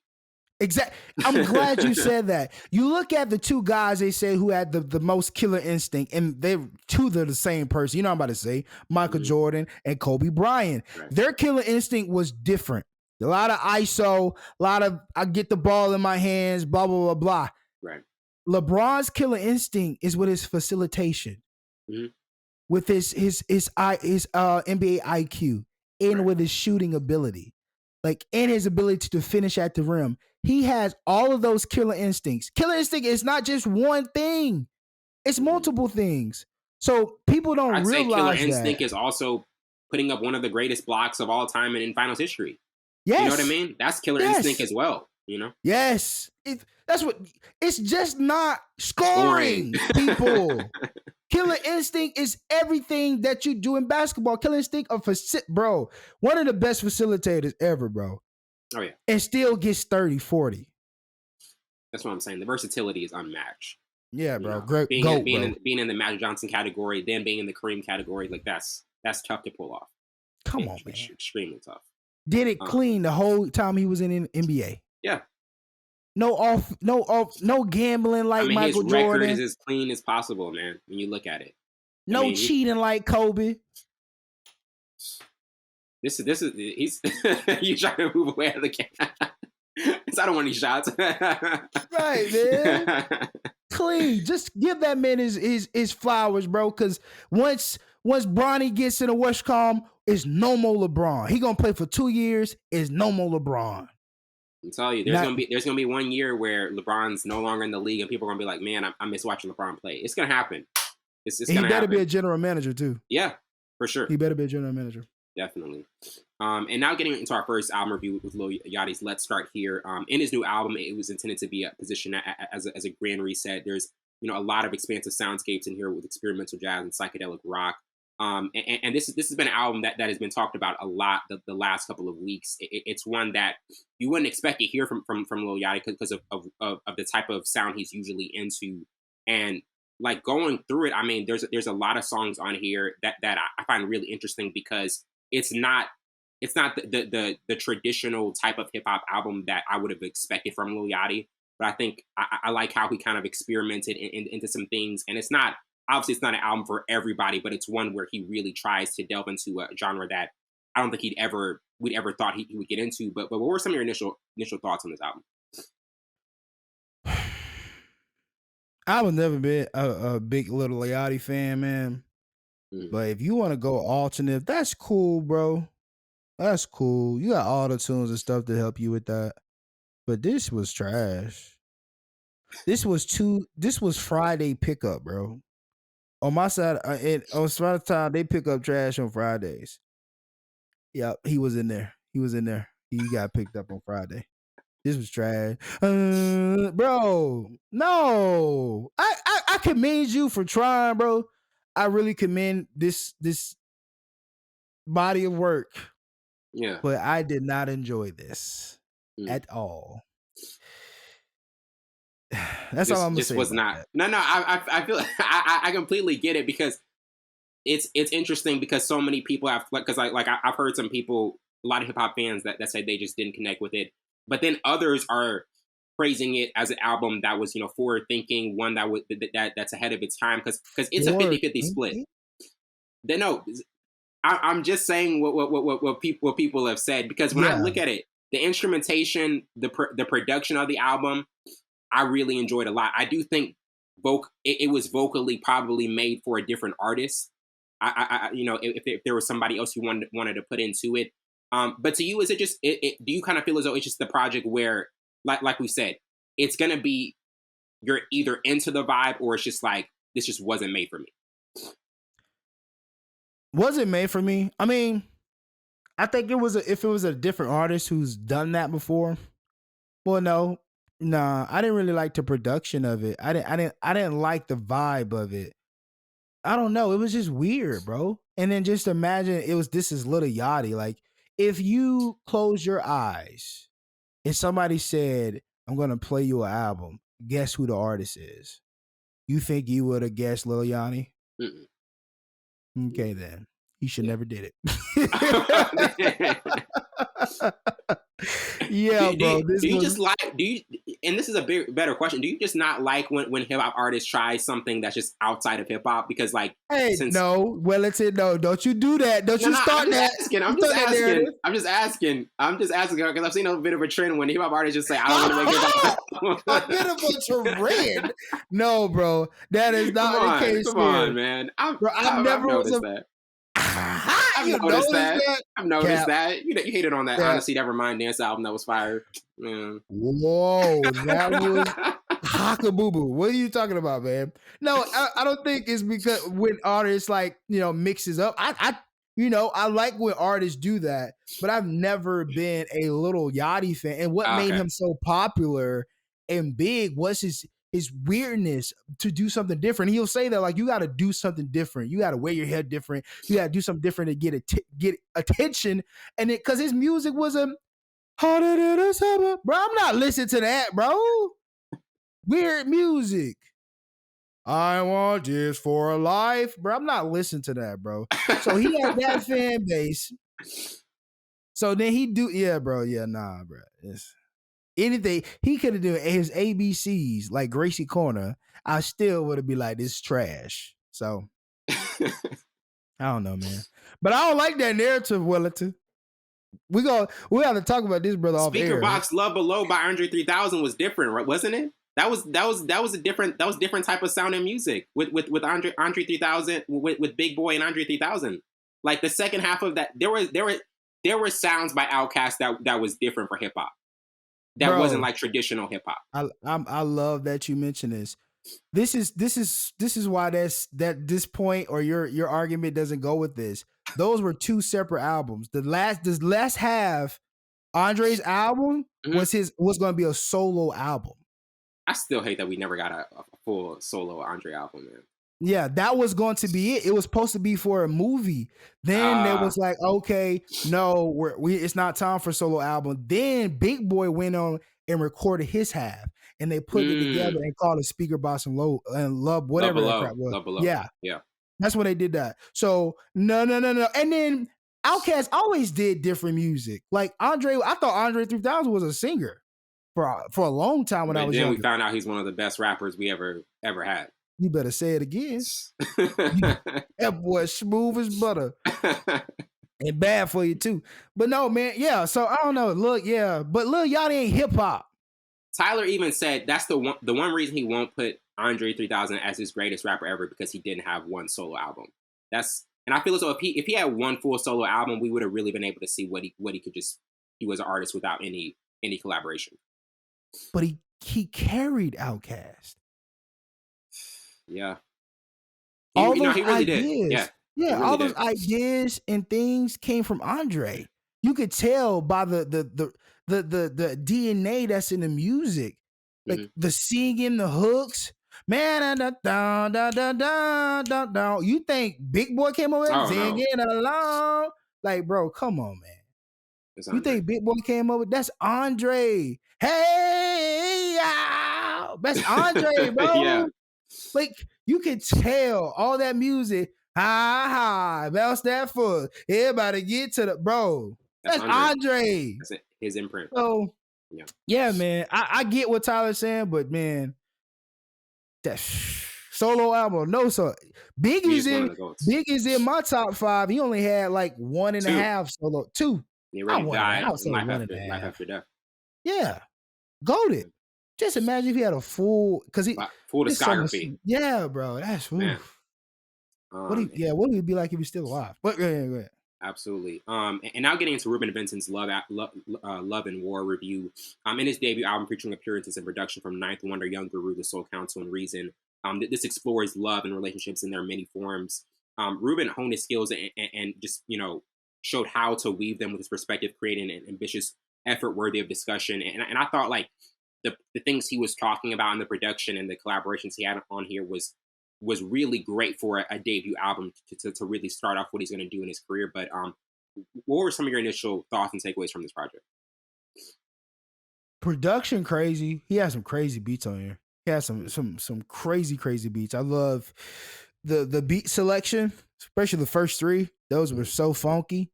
Exactly. I'm glad you said that. You look at the 2 guys they say who had the most killer instinct, and they're the same person. You know what I'm about to say? Michael Jordan and Kobe Bryant. Right. Their killer instinct was different. A lot of ISO, a lot of I get the ball in my hands, blah blah blah blah. Right. LeBron's killer instinct is with his facilitation, with his NBA IQ, and with his shooting ability, like and his ability to finish at the rim. He has all of those killer instincts. Killer instinct is not just one thing; it's multiple things. So people don't I'd say realize killer instinct that. is also putting up one of the greatest blocks of all time in finals history. Yes. You know what I mean? That's killer instinct as well, you know? Yes. That's what it's just not scoring. People. Killer instinct is everything that you do in basketball. Killer instinct bro, one of the best facilitators ever, bro. Oh yeah. And still gets 30, 40. That's what I'm saying. The versatility is unmatched. Yeah, bro. You know? Great. Being in the Magic Johnson category, then being in the Kareem category, like that's tough to pull off. Come on, man. Extremely tough. Did it clean the whole time he was in NBA. Yeah. No gambling like Michael his Jordan. Record is as clean as possible, man. When you look at it. No cheating like Kobe. This is he's you trying to move away out of the camera. I don't want any shots. Right, man. Clean. Just give that man his flowers, bro. Because once Bronny gets in a Westcom, it's no more LeBron. He gonna play for 2 years. It's no more LeBron. I'm telling you, there's gonna be 1 year where LeBron's no longer in the league, and people are gonna be like, "Man, I miss watching LeBron play." It's gonna happen. It's he gonna better happen. be a general manager too. Yeah, for sure. He better be a general manager. Definitely. And now getting into our first album review with Lil Yachty's Let's Start Here. In his new album, it was intended to be a position as a grand reset. There's a lot of expansive soundscapes in here with experimental jazz and psychedelic rock. And this has been an album that has been talked about a lot the last couple of weeks. It's one that you wouldn't expect to hear from Lil Yachty because of the type of sound he's usually into. And like going through it, I mean, there's a lot of songs on here that I find really interesting because it's not the traditional type of hip hop album that I would have expected from Lil Yachty. But I think I like how he kind of experimented into some things, and it's not an album for everybody, but it's one where he really tries to delve into a genre that I don't think we'd ever thought he would get into. But what were some of your initial thoughts on this album? I was never been a big Lil Yachty fan, man. But if you want to go alternate, that's cool, bro. That's cool. You got all the tunes and stuff to help you with that. But this was trash. This was Friday pickup, bro. On my side, on Friday time, they pick up trash on Fridays. Yep, he was in there. He got picked up on Friday. This was trash. Bro, no. I commend you for trying, bro. I really commend this body of work. Yeah. But I did not enjoy this at all. That's all I'm gonna say. This was not. No. I feel I completely get it because it's interesting because so many people have I've heard some people, a lot of hip hop fans that say they just didn't connect with it, but then others are praising it as an album that was forward thinking, one that's ahead of its time because it's a 50-50 split. Then no, I'm just saying what people have said because when I look at it, the instrumentation, the production of the album, I really enjoyed a lot. I do think it was vocally probably made for a different artist. If there was somebody else who wanted to put into it. But to you, is it just do you kind of feel as though it's just the project where, like we said, it's gonna be you're either into the vibe or it's just like this just wasn't made for me? Was it made for me? I mean, I think if it was a different artist who's done that before. Well, no. Nah, I didn't really like the production of it. I didn't like the vibe of it. I don't know. It was just weird, bro. And then just imagine this is Lil Yachty. Like, if you close your eyes and somebody said, "I'm gonna play you an album," guess who the artist is? You think you would have guessed Lil Yachty? Mm-mm. Okay, then he should never did it. Yeah, bro. and this is a better question. Do you just not like when hip hop artists try something that's just outside of hip hop? Because like, hey, no, Wellington, no, don't you do that? Don't you start that? I'm just asking because I've seen a bit of a trend when hip hop artists just say, "I don't want to make hip hop." A bit of a trend. No, bro, that is not the case. Come on, man. I've noticed that. I've noticed that. I've noticed that. You hated on that Honestly Nevermind dance album that was fire. Man. Whoa, that was Hackaboo. What are you talking about, man? No, I don't think it's because when artists like, mixes up. I like when artists do that, but I've never been a Lil Yachty fan. And what made him so popular and big was his weirdness to do something different. He'll say that like, you got to do something different. You got to wear your hair different. You got to do something different to get attention. And it because his music was harder than a summer. Bro, I'm not listening to that, bro. Weird music. I want this for a life, bro. I'm not listening to that, bro. So he had that fan base. So then bro. Yeah, nah, bro. Anything he could have done his ABCs like Gracie Corner, I still would have been like, this is trash. So I don't know, man. But I don't like that narrative, Wellington. We have to talk about this, brother. Speaker Box Love Below by Andre 3000 was different, right? Wasn't it? That was different type of sound and music with Andre 3000 with Big Boy and Andre 3000. Like the second half of that, there were sounds by Outkast that was different for hip hop. That wasn't like traditional hip hop. I love that you mentioned this. This is why this point or your argument doesn't go with this. Those were two separate albums. This last half, Andre's album was going to be a solo album. I still hate that we never got a full solo Andre album, man. Yeah, that was going to be it. It was supposed to be for a movie. Then they was like, okay, no, it's not time for solo album. Then Big Boy went on and recorded his half, and they put it together and called it Speaker Box and Love, whatever that crap was. Love Below. Yeah. That's when they did that. So no. And then Outkast always did different music. Like I thought Andre 3000 was a singer for a long time when I was young. Then we found out he's one of the best rappers we ever had. You better say it again. That boy smooth as butter. And bad for you too. But no, man, yeah. So I don't know. Look, yeah. But Lil Yachty ain't hip hop. Tyler even said that's the one reason he won't put Andre 3000 as his greatest rapper ever, because he didn't have one solo album. And I feel as though if he had one full solo album, we would have really been able to see what he could just do as an artist without any collaboration. But he carried Outkast. Yeah. He really did. Yeah, all those ideas and things came from Andre. You could tell by the DNA that's in the music. Like the singing, the hooks. Man, you think Big Boy came over and singing along? Like, bro, come on, man. You think Big Boy came over? That's Andre. Hey, that's Andre, bro. Yeah. Like, you could tell all that music. Bounce that foot. Everybody get to the bro. That's Andre. That's his imprint. So, yeah, man. I get what Tyler's saying, but man, that solo album, no, so Big is in my top 5. He only had like 1.5 solo. 2. He already died. Life after death. Yeah, goated. Just imagine if he had a full discography. Yeah, bro, that's man. What would he be like if he's still alive? But go ahead. Absolutely. And now getting into Reuben Vincent's Love and War review. In his debut album featuring appearances and production from Ninth Wonder, Young Guru, The Soul Council, and Reason. This explores love and relationships in their many forms. Reuben honed his skills and just, showed how to weave them with his perspective, creating an ambitious effort worthy of discussion. And I thought like the things he was talking about in the production and the collaborations he had on here was really great for a debut album to really start off what he's going to do in his career. But what were some of your initial thoughts and takeaways from this project? Production crazy. He has some crazy beats on here. He has some crazy beats. I love the beat selection, especially the first 3. Those were so funky,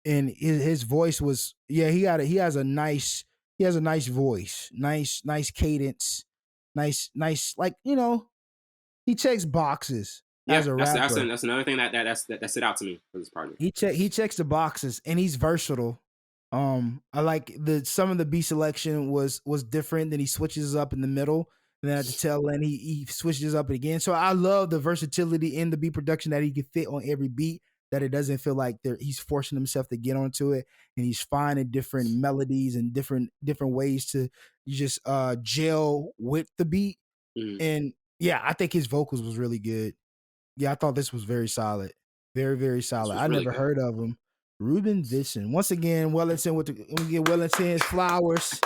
and his voice was he has a nice he has a nice voice, nice cadence, nice like he checks boxes Yeah, as a rapper. that's another thing that stood out to me for this project. He checks the boxes and he's versatile. I like some of the beat selection was different. Then he switches up in the middle, and then at the tail end he switches up again. So I love the versatility in the beat production that he can fit on every beat. That it doesn't feel like he's forcing himself to get onto it, and he's finding different melodies and different ways to just gel with the beat. Mm-hmm. And yeah, I think his vocals was really good. Yeah, I thought this was very solid. Very, very solid. I really never good. heard of him. Reuben Vincent. Once again, Wellington we get Wellington's flowers.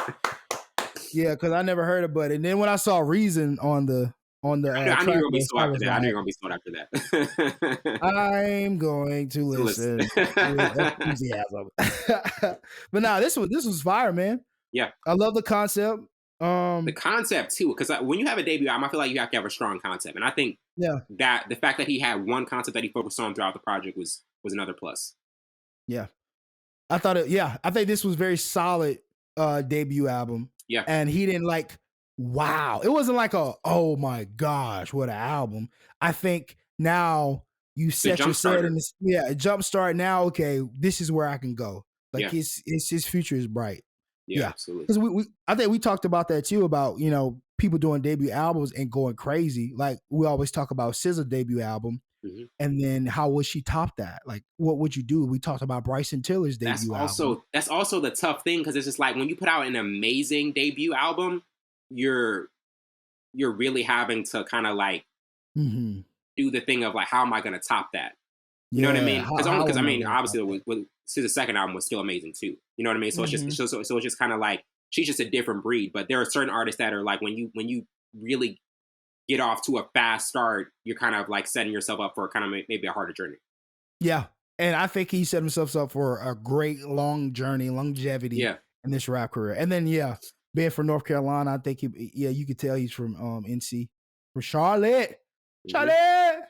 Yeah, because I never heard of it. And then when I saw Reason on the I knew you were gonna be list, so I after was that. I knew you like, were gonna be so after that. I'm going to listen with enthusiasm. But nah, this was fire, man. Yeah. I love the concept. The concept too, because when you have a debut album, I feel like you have to have a strong concept, and I think that the fact that he had one concept that he focused on throughout the project was another plus. Yeah, I thought I think this was very solid debut album. Yeah, and he didn't like. Wow, it wasn't like oh my gosh, what an album. I think now you set your set in this. Yeah, a jump start now. Okay, this is where I can go. Like his future is bright. Yeah, absolutely. Because I think we talked about that too, about people doing debut albums and going crazy. Like we always talk about SZA debut album, and then how would she top that? Like what would you do? We talked about Bryson Tiller's debut album. That's also the tough thing, because it's just like when you put out an amazing debut album, you're really having to kind of like do the thing of like, how am I going to top that? You know what I mean? Because I mean, obviously, SZA's second album was still amazing too. You know what I mean? So it's just kind of like she's just a different breed. But there are certain artists that are like when you really get off to a fast start, you're kind of like setting yourself up for kind of maybe a harder journey. Yeah, and I think he set himself up for a great long journey, longevity in this rap career. And then being from North Carolina, I think you could tell he's from NC, from Charlotte. Charlotte.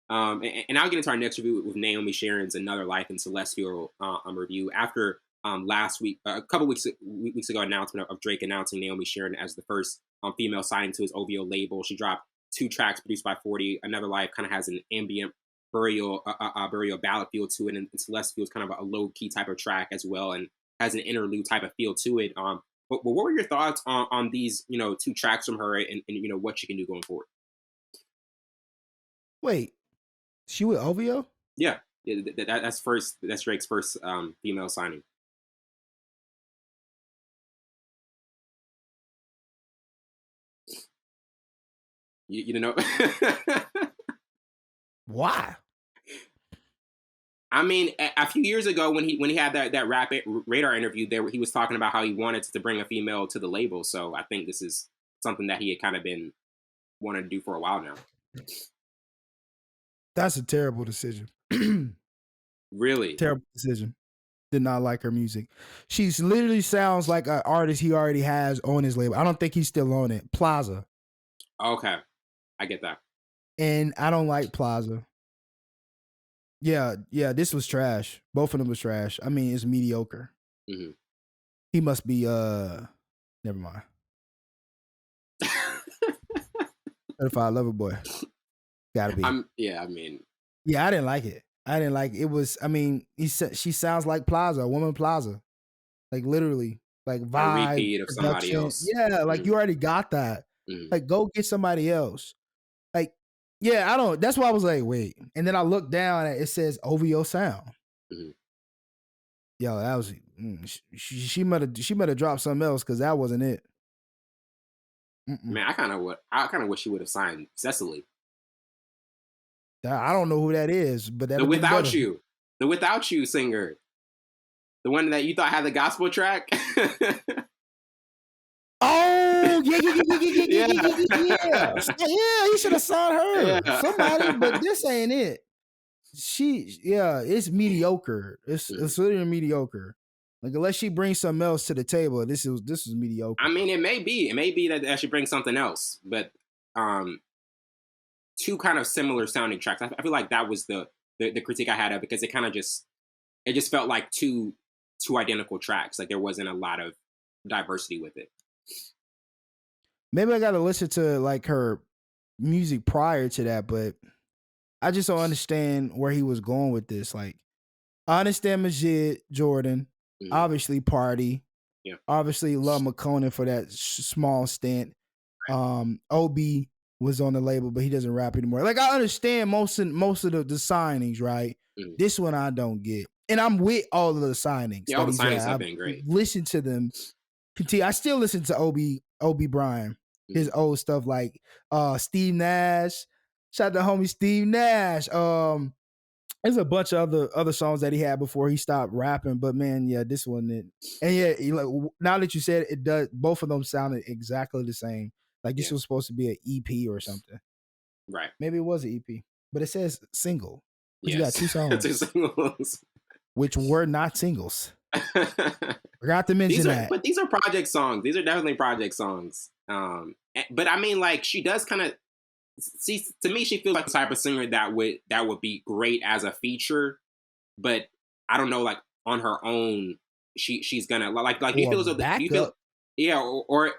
And I'll get into our next review with Naomi Sharon's Another Life in Celestial review after last week, a couple weeks ago, announcement of Drake announcing Naomi Sharon as the first female signing to his OVO label. She dropped 2 tracks produced by 40. Another Life kind of has an ambient burial ballad feel to it, and Celestial is kind of a low key type of track as well, and has an interlude type of feel to it. But what were your thoughts on these 2 tracks from her, and what she can do going forward? Wait, she with OVO? Yeah, that's Drake's first female signing. You know? Why? I mean, a few years ago when he had that Rapid Radar interview there, he was talking about how he wanted to bring a female to the label. So I think this is something that he had kind of been wanting to do for a while now. That's a terrible decision. Really? Terrible decision. Did not like her music. She literally sounds like an artist he already has on his label. I don't think he's still on it. Plaza. Okay. I get that. And I don't like Plaza. Yeah, this was trash. Both of them was trash. I mean, it's mediocre. Mm-hmm. He must be never mind. Certified Lover Boy. Gotta be. Yeah, I mean. Yeah, I didn't like it. It was, I mean, she sounds like Plaza, Woman Plaza. Like literally. Like vibe. A repeat of production. somebody else. Yeah, like you already got that. Like go get somebody else. Like, yeah, that's why I was like, wait. And then I looked down and it says OVO Sound. Yo, that was she might have dropped something else, because that wasn't it. Man, I kind of wish she would have signed Cecily. I don't know who that is, but the Without You singer, the one that you thought had the gospel track. Oh yeah. He should have signed her. Yeah. Somebody, but this ain't it. It's mediocre. It's literally mediocre. Like unless she brings something else to the table, this is mediocre. I mean, it may be that she brings something else, but 2 kind of similar sounding tracks. I feel like that was the critique I had of it, because it kind of just felt like 2 two identical tracks. Like there wasn't a lot of diversity with it. Maybe I got to listen to like her music prior to that, but I just don't understand where he was going with this. Like, I understand Majid Jordan, obviously Party, obviously love McConan for that small stint. OB was on the label, but he doesn't rap anymore. Like, I understand most of the signings, right? This one I don't get, and I'm with all of the signings. Yeah, all the signings have been great. Listen to them. Continue. I still listen to Ob Bryan, his old stuff like Steve Nash. Shout out to homie Steve Nash. There's a bunch of other songs that he had before he stopped rapping, but man, yeah, this one. And yeah, like, now that you said it, does both of them sounded exactly the same. Like this was supposed to be an EP or something. Right. Maybe it was an EP, but it says single. But you got 2 songs. 2 singles. Which were not singles. Forgot to mention that. But these are project songs. These are definitely project songs. But I mean, like, she does kind of to me, she feels like the type of singer that would be great as a feature, but I don't know, like on her own, she's gonna like do you feel yeah, or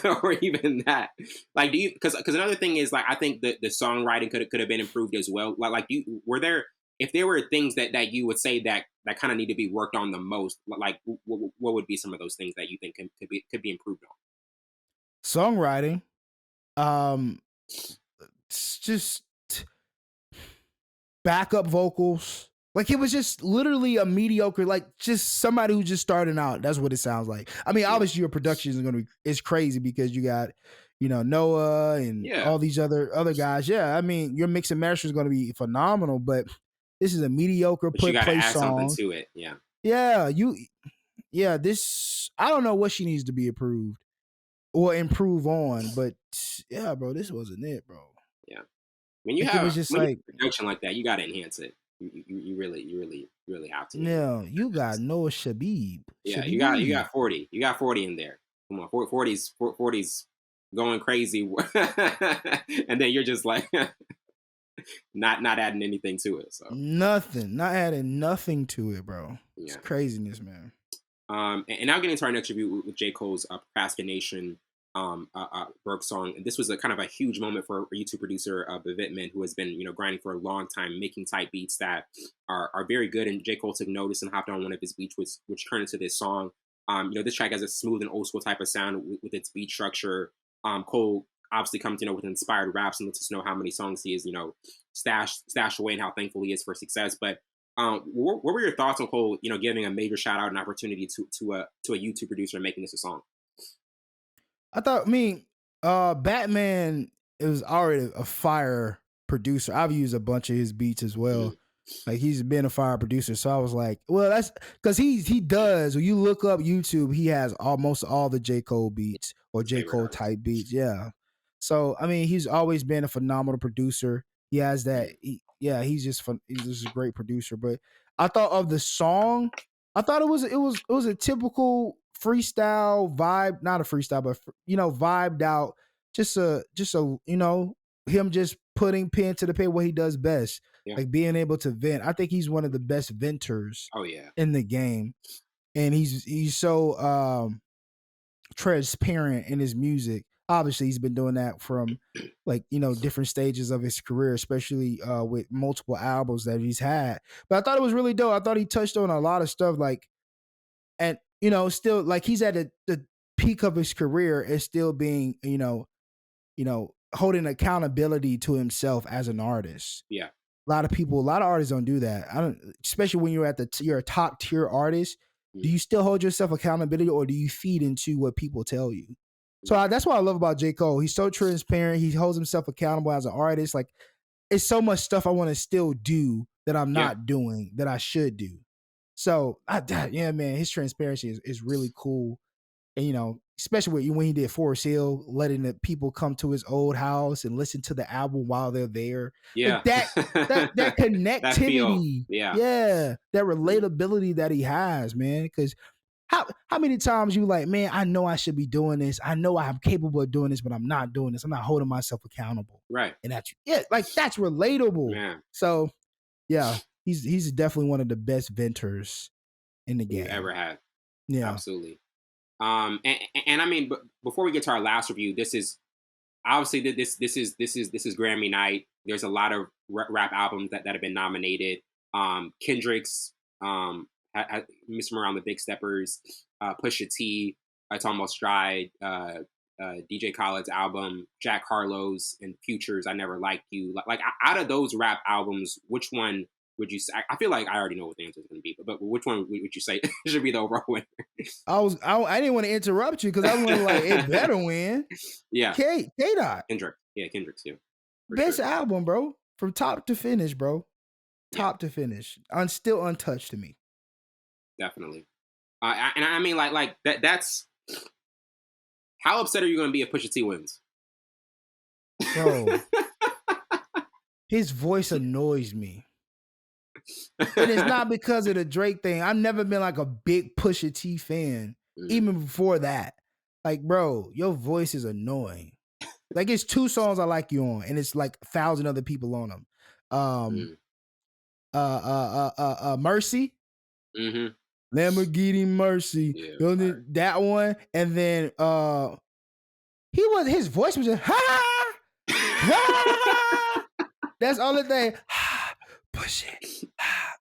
or even that, like, do you, because another thing is, like, I think that the songwriting could have been improved as well. Like if there were things that you would say that kind of need to be worked on the most, like what would be some of those things that you think could be improved on? Songwriting, it's just backup vocals. Like, it was just literally a mediocre, like, just somebody who's just starting out. That's what it sounds like. I mean, obviously your production is crazy because you got, Noah and all these other guys. Yeah, I mean, your mix and master is going to be phenomenal, but this is a mediocre play song. Something to it. Yeah. This, I don't know what she needs to be improved or improve on, but yeah, bro, this wasn't it, bro. Yeah. When you have production like that, you got to enhance it. You really have to. Yeah, you got Noah Shabib. Yeah, you got 40. You got 40 in there. Come on, 40's going crazy, and then you're just like not adding anything to it. So nothing, not adding nothing to it, bro. It's craziness, man. And now getting into our next review with J. Cole's Procrastination. Burke song. And this was a kind of a huge moment for a YouTube producer, Bevitman, who has been, grinding for a long time, making type beats that are very good. And J. Cole took notice and hopped on one of his beats, which turned into this song. This track has a smooth and old school type of sound with its beat structure. Cole obviously comes, with inspired raps and lets us know how many songs he is, stashed away and how thankful he is for success. But what were your thoughts on Cole, giving a major shout out and opportunity to a YouTube producer and making this a song? Batman is already a fire producer. I've used a bunch of his beats as well. Like, he's been a fire producer. So I was like, well, that's because he does. When you look up YouTube, he has almost all the J. Cole beats or J. Cole type beats. Yeah. So, I mean, he's always been a phenomenal producer. He has that. He's just a great producer. But I thought of the song, I thought it was a typical freestyle vibe, not a freestyle, but vibed out. Just a him just putting pen to the paper, what he does best, like being able to vent. I think he's one of the best venters. In the game, and he's so transparent in his music. Obviously, he's been doing that from different stages of his career, especially with multiple albums that he's had. But I thought it was really dope. I thought he touched on a lot of stuff, and still, like, he's at the peak of his career and still being, holding accountability to himself as an artist. Yeah. A lot of artists don't do that. Especially when you're a top tier artist. Do you still hold yourself accountability, or do you feed into what people tell you? So that's what I love about J. Cole. He's so transparent. He holds himself accountable as an artist. Like, it's so much stuff I want to still do that I'm not doing that I should do. So, man, his transparency is really cool. And, especially when he did Forest Hill, letting the people come to his old house and listen to the album while they're there. Yeah. Like, that connectivity. That relatability that he has, man. Because how many times you like, man, I know I should be doing this. I know I'm capable of doing this, but I'm not doing this. I'm not holding myself accountable. Right. And that's relatable. Man. So, yeah. He's definitely one of the best venters in the we've game. ever had. Yeah. Absolutely. And I mean, but before we get to our last review, this is obviously this is Grammy night. There's a lot of rap albums that have been nominated. Kendrick's, Mr. Around the Big Steppers, Pusha T, It's Almost Stride, DJ Khaled's album, Jack Harlow's, and Future's I Never Liked You. Like out of those rap albums, which one would you say? I feel like I already know what the answer is going to be, but which one would you say should be the overall winner? I didn't want to interrupt you because I was like, it better win. Yeah. K-Dot. Kendrick. Yeah, Kendrick's too. Best album, bro. From top to finish, bro. Top to finish. Still untouched to me. Definitely. And I mean, like that's... How upset are you going to be if Pusha T wins? Bro. His voice annoys me. And it's not because of the Drake thing. I've never been like a big Pusha T fan, even before that. Like, bro, your voice is annoying. Like, it's 2 songs I like you on, and it's like 1,000 other people on them. Mercy. Mm-hmm. Lamborghini Mercy. Yeah, that one. And then his voice was just that's all the thing. Push it.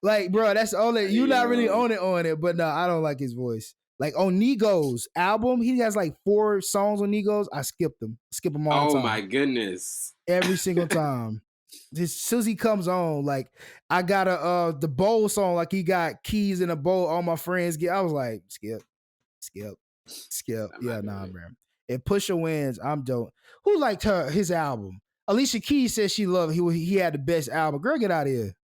Like, bro, that's all that you not really on it, but no, I don't like his voice. Like on Nigo's album, he has like 4 songs on Nigo's. I skip them all the time. Oh my goodness. Every single time. As soon as he comes on, like I got the bowl song, like he got keys in a bowl. All my friends get. I was like, skip. Yeah, nah, man. If Pusha wins, I'm dope. Who liked his album? Alicia Keys said she loved. He had the best album. Girl, get out of here.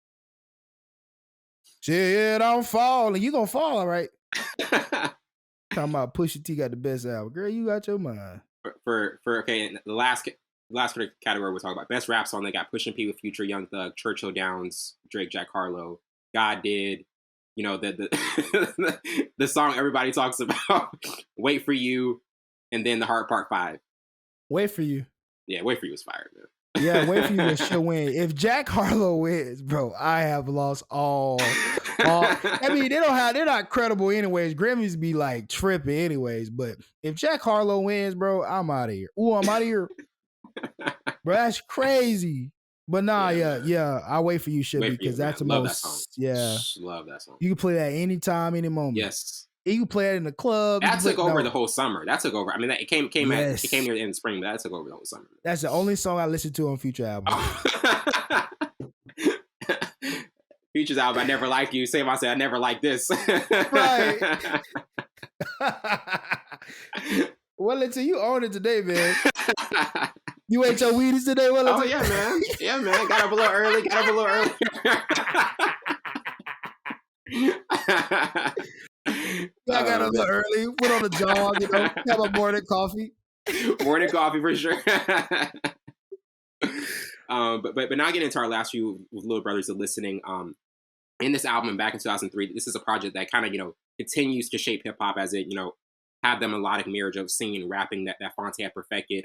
Shit, I'm falling. You gonna fall, all right? Talking about Pusha T got the best album. Girl, you got your mind. For okay, the last category we're talking about, best rap song. They got Pusha P with Future, Young Thug, Churchill Downs, Drake, Jack Harlow, God Did, the the song everybody talks about, Wait for You, and then the Hard Part 5. Wait for You. Yeah, Wait for You was fire, man. Yeah, Wait for You should win. If Jack Harlow wins, bro, I have lost all. I mean, they're not credible anyways. Grammys be like tripping anyways. But if Jack Harlow wins, bro, I'm out of here. Ooh, I'm out of here. Bro, that's crazy. But nah, yeah. I'll Wait for You should be because that's the most. That song. Yeah, love that song. You can play that anytime, any moment. Yes. You can play it in the club. That took over the whole summer. That took over. I mean, it came near the end of spring, but that took over the whole summer. That's the only song I listened to on Future album. Future's album, I Never Like You. Savon said, I never like this. Right. Wellington, you own it today, man. You ate your Wheaties today, Wellington? Oh, yeah, man. Yeah, man. Got up a little early. I got up a little early. Put on the jog, have a morning coffee. Morning coffee for sure. But now getting into our last few with Little Brothers of Listening. In this album back in 2003, this is a project that kind of, continues to shape hip hop as it, have the melodic marriage of singing and rapping that Fonte had perfected.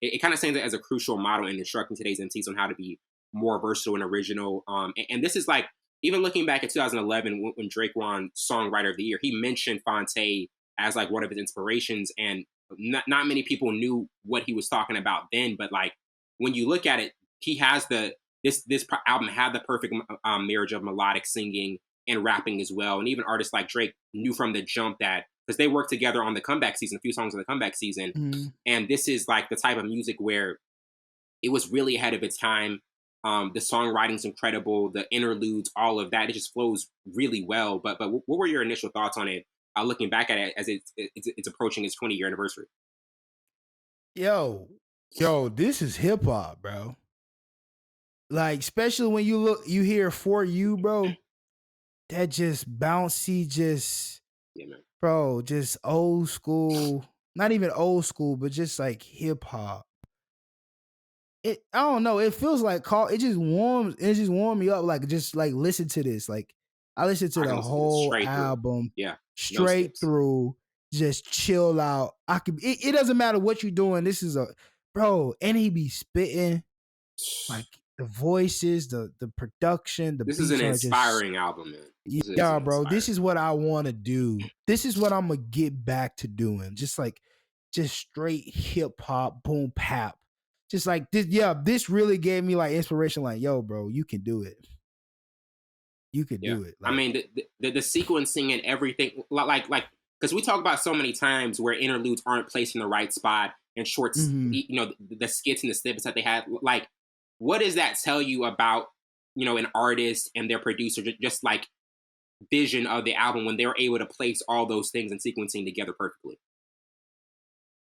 It kind of stands as a crucial model in instructing today's MCs on how to be more versatile and original. And this is like, even looking back at 2011, when Drake won Songwriter of the Year, he mentioned Fonte as like one of his inspirations, and not many people knew what he was talking about then. But like when you look at it, he has this album had the perfect marriage of melodic singing and rapping as well. And even artists like Drake knew from the jump that, because they worked together on the Comeback season, a few songs on the Comeback season, and this is like the type of music where it was really ahead of its time. The songwriting's incredible, the interludes, all of that, it just flows really well. But what were your initial thoughts on it, looking back at it as it's approaching its 20-year anniversary? Yo, this is hip hop, bro. Like, especially when you hear For You, bro. That just bouncy, bro, just old school. Not even old school, but just like hip hop. I don't know. It feels like it just warmed me up. Like, just like listen to this. Like, I listened to the whole album. Yeah. Straight through. Just chill out. It doesn't matter what you're doing. This is bro, and he be spitting. Like, the voices, the production, the This is an beats are just, inspiring album, man. This is yeah, an bro. This inspiring. is what I want to do. This is what I'm gonna get back to doing. Just straight hip hop, boom, pap. Just like this, yeah. This really gave me like inspiration. Like, yo, bro, you can do it. You can Yeah, do it. I Like, mean the sequencing and everything, like because we talk about so many times where interludes aren't placed in the right spot and shorts, mhm. the skits and the snippets that they had. Like, what does that tell you about an artist and their producer, just like vision of the album when they were able to place all those things and sequencing together perfectly?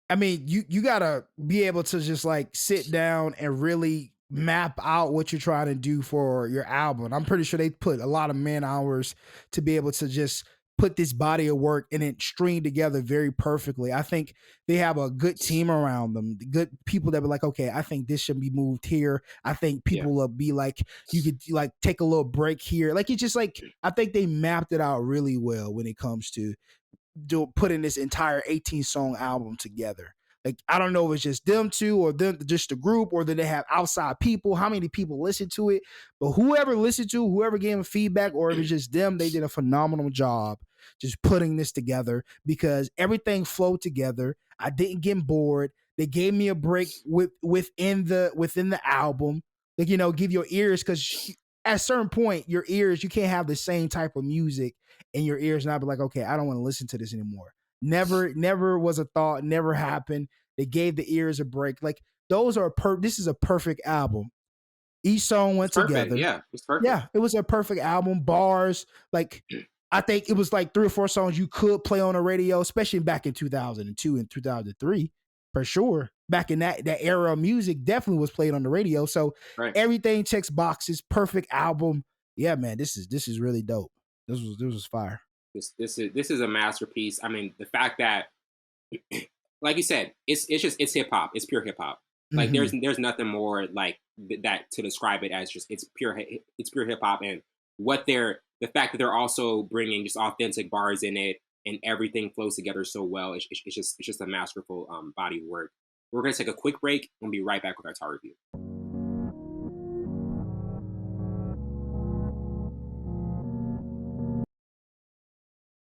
I mean, you gotta be able to just like sit down and really map out what you're trying to do for your album. I'm pretty sure they put a lot of man hours to be able to just put this body of work and it string together very perfectly. I think they have a good team around them, good people that be like, okay, I think this should be moved here. I think Yeah, people will be like, you could like take a little break here. Like it's just like I think they mapped it out really well when it comes to putting this entire 18 song album together. Like I don't know if it's just them two or them just the group or did they have outside people? How many people listen to it? But whoever listened to, whoever gave them feedback, or if it's just them, they did a phenomenal job just putting this together because everything flowed together. I didn't get bored. They gave me a break within the album. Like give your ears because at a certain point, your ears you can't have the same type of music in your ears and I'd be like, okay, I don't want to listen to this anymore. Never was a thought, never happened. They gave the ears a break. Like those are this is a perfect album. Each song it's went perfect. together. Yeah, it's perfect. Yeah, it was a perfect album. Bars, like I think it was like 3 or 4 songs you could play on the radio, especially back in 2002 and 2003, for sure. Back in that era of music, definitely was played on the radio. So Right. everything checks boxes. Perfect album. Yeah, man, this is really dope. This was fire. This is a masterpiece. I mean, the fact that, like you said, it's hip hop. It's pure hip hop. Like Mm-hmm. there's nothing more like that to describe it as. Just it's pure hip hop, and the fact that they're also bringing just authentic bars in it and everything flows together so well. It's just a masterful body of work. We're gonna take a quick break and be right back with our tar review.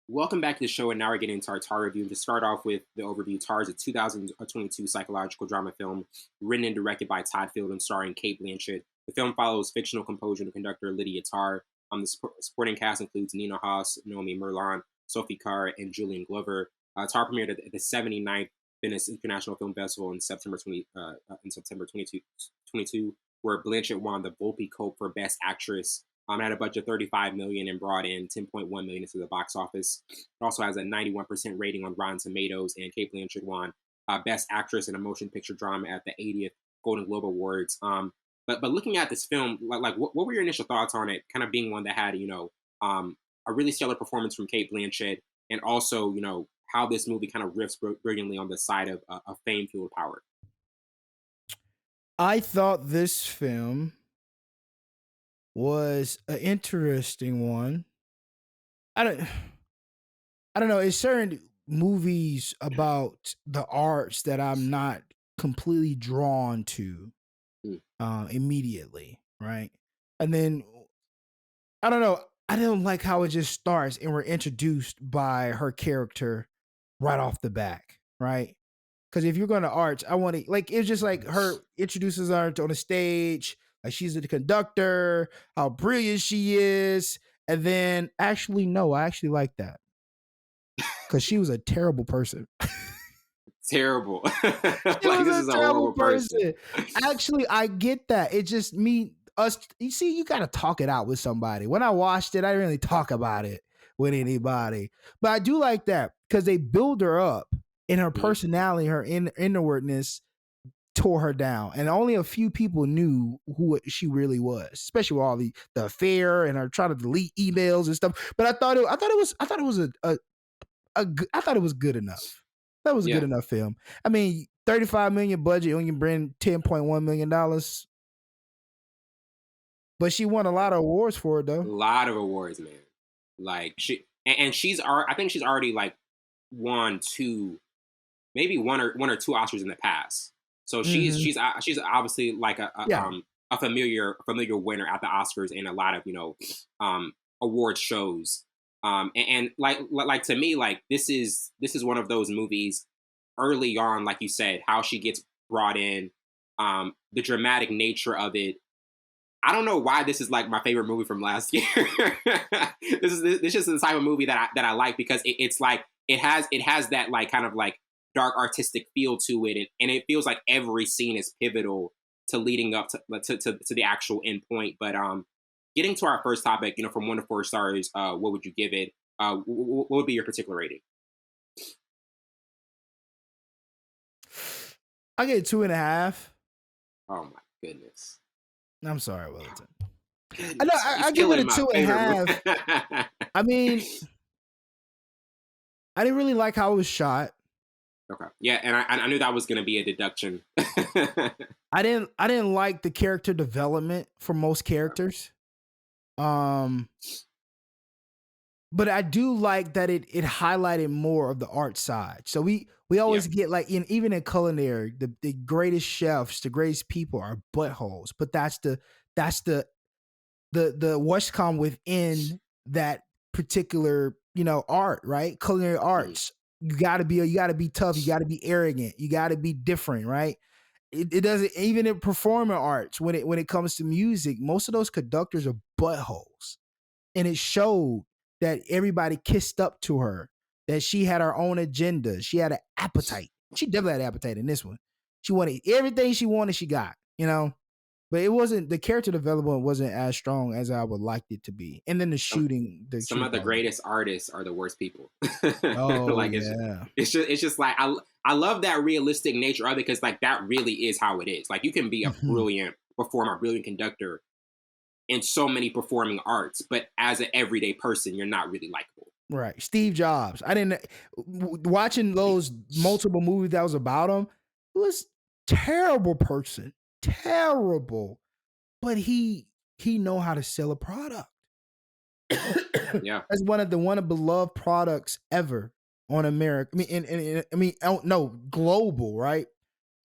Welcome back to the show, and now we're getting into our Tar review. To start off with the overview, Tar is a 2022 psychological drama film written and directed by Todd Field and starring Cate Blanchett. The film follows fictional composer and conductor Lydia Tarr. The supporting cast includes Nina Hoss, Naomi Merlan, Sophie Carr, and Julian Glover. Tar premiered at the 79th Venice International Film Festival in September 22, where Blanchett won the Volpe Cope for Best Actress. It had a budget of 35 million and brought in 10.1 million into the box office. It also has a 91% rating on Rotten Tomatoes, and Cate Blanchett won Best Actress in a Motion Picture Drama at the 80th Golden Globe Awards. But looking at this film, like what were your initial thoughts on it? Kind of being one that had a really stellar performance from Cate Blanchett, and also how this movie kind of riffs brilliantly on the side of fame fueled power. I thought this film was an interesting one. I don't I don't know. It's certain movies about the arts that I'm not completely drawn to Mm. immediately, right? And then I don't know. I don't like how it just starts and we're introduced by her character right off the back, right? Because if you're going to arts, I want to like it's just like her introduces her on the stage, like she's the conductor, how brilliant she is, and then actually no, I actually like that because she was a terrible person. Terrible. She Like, was this a is a terrible horrible person. person. Actually, I get that. It just me us. You see, you gotta talk it out with somebody. When I watched it, I didn't really talk about it with anybody, but I do like that because they build her up in her Mhm. personality, her inwardness tore her down, and only a few people knew who she really was, especially with all the affair and her trying to delete emails and stuff. But I thought it was good enough. That was a good Yeah, enough film. I mean, 35 million budget when you bring $10.1 million, but she won a lot of awards for it a though. lot of awards, man. Like and I think she's already like won two, maybe one or two Oscars in the past. So she's Hmm. she's uh, she's obviously like a Yeah, a familiar winner at the Oscars and a lot of award shows. And like to me, like this is one of those movies early on, like you said, how she gets brought in, the dramatic nature of it. I don't know why this is like my favorite movie from last year. This is the type of movie that I like because it's like it has that like kind of like dark artistic feel to it, and it feels like every scene is pivotal to leading up to the actual end point. But getting to our first topic, from 1 to 4 stars, what would you give it? What would be your particular rating? I get 2.5. Oh my goodness! I'm sorry, Wellington. Goodness. I give it a 2.5. I mean, I didn't really like how it was shot. Okay. Yeah, and I knew that was going to be a deduction. I didn't like the character development for most characters. But I do like that it highlighted more of the art side. So we always get like even in culinary, the greatest chefs, the greatest people are buttholes. But that's the what's come within that particular art, right? Culinary arts. You gotta be tough, you gotta be arrogant, you gotta be different, right? It doesn't, even in performing arts, when it comes to music, most of those conductors are buttholes. And it showed that everybody kissed up to her, that she had her own agenda. She had an appetite. She definitely had an appetite in this one. She wanted everything she wanted, she got, But it wasn't, the character development wasn't as strong as I would like it to be. And then the shooting. Some of the greatest artists are the worst people. Oh, like yeah. It's just like, I love that realistic nature of it, because like that really is how it is. Like you can be a brilliant performer, a brilliant conductor in so many performing arts, but as an everyday person, you're not really likable. Right. Steve Jobs. I didn't, watching those multiple movies that was about him, it was terrible person. Terrible. But he know how to sell a product. Yeah. That's one of the beloved products ever on America. I mean, no, global, right?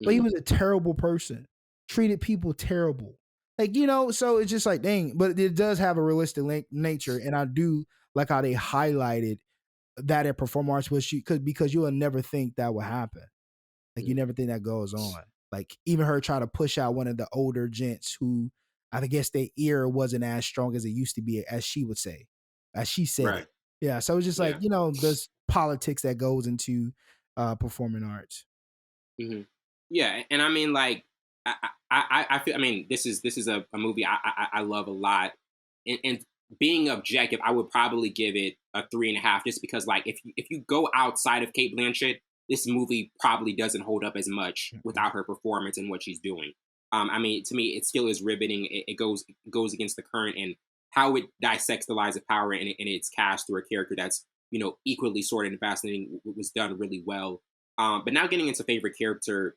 But he was a terrible person. Treated people terrible. Like, so it's just like, dang, but it does have a realistic nature. And I do like how they highlighted that at Perform Arts, because you will never think that would happen. Like, you never think that goes on. Like, even her trying to push out one of the older gents who, I guess their ear wasn't as strong as it used to be, as she would say, as she said it. Yeah. So it's just like, there's politics that goes into performing arts. Mm-hmm. Yeah. And I mean, like, I feel, I mean, this is a movie I love a lot. And being objective, I would probably give it a 3.5, just because, like, if you go outside of Cate Blanchett, this movie probably doesn't hold up as much without her performance and what she's doing. I mean, to me, it still is riveting. It goes against the current, and how it dissects the lies of power, and it's cast through a character that's equally sordid and fascinating, was done really well. But now getting into favorite character,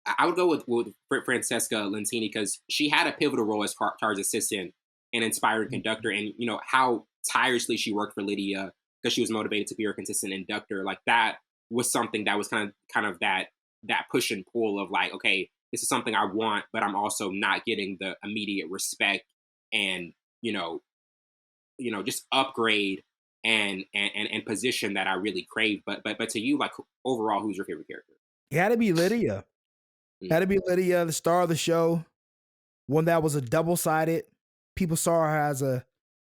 I would go with Francesca Lentini, because she had a pivotal role as Carter's assistant and inspired conductor, and how tirelessly she worked for Lydia because she was motivated to be her consistent inductor. Like, that was something that was kind of that push and pull of like, okay, this is something I want, but I'm also not getting the immediate respect and just upgrade and position that I really crave. But to you, like, overall, who's your favorite character? It had to be Lydia. Had to be Lydia, the star of the show. One that was a double-sided. People saw her as a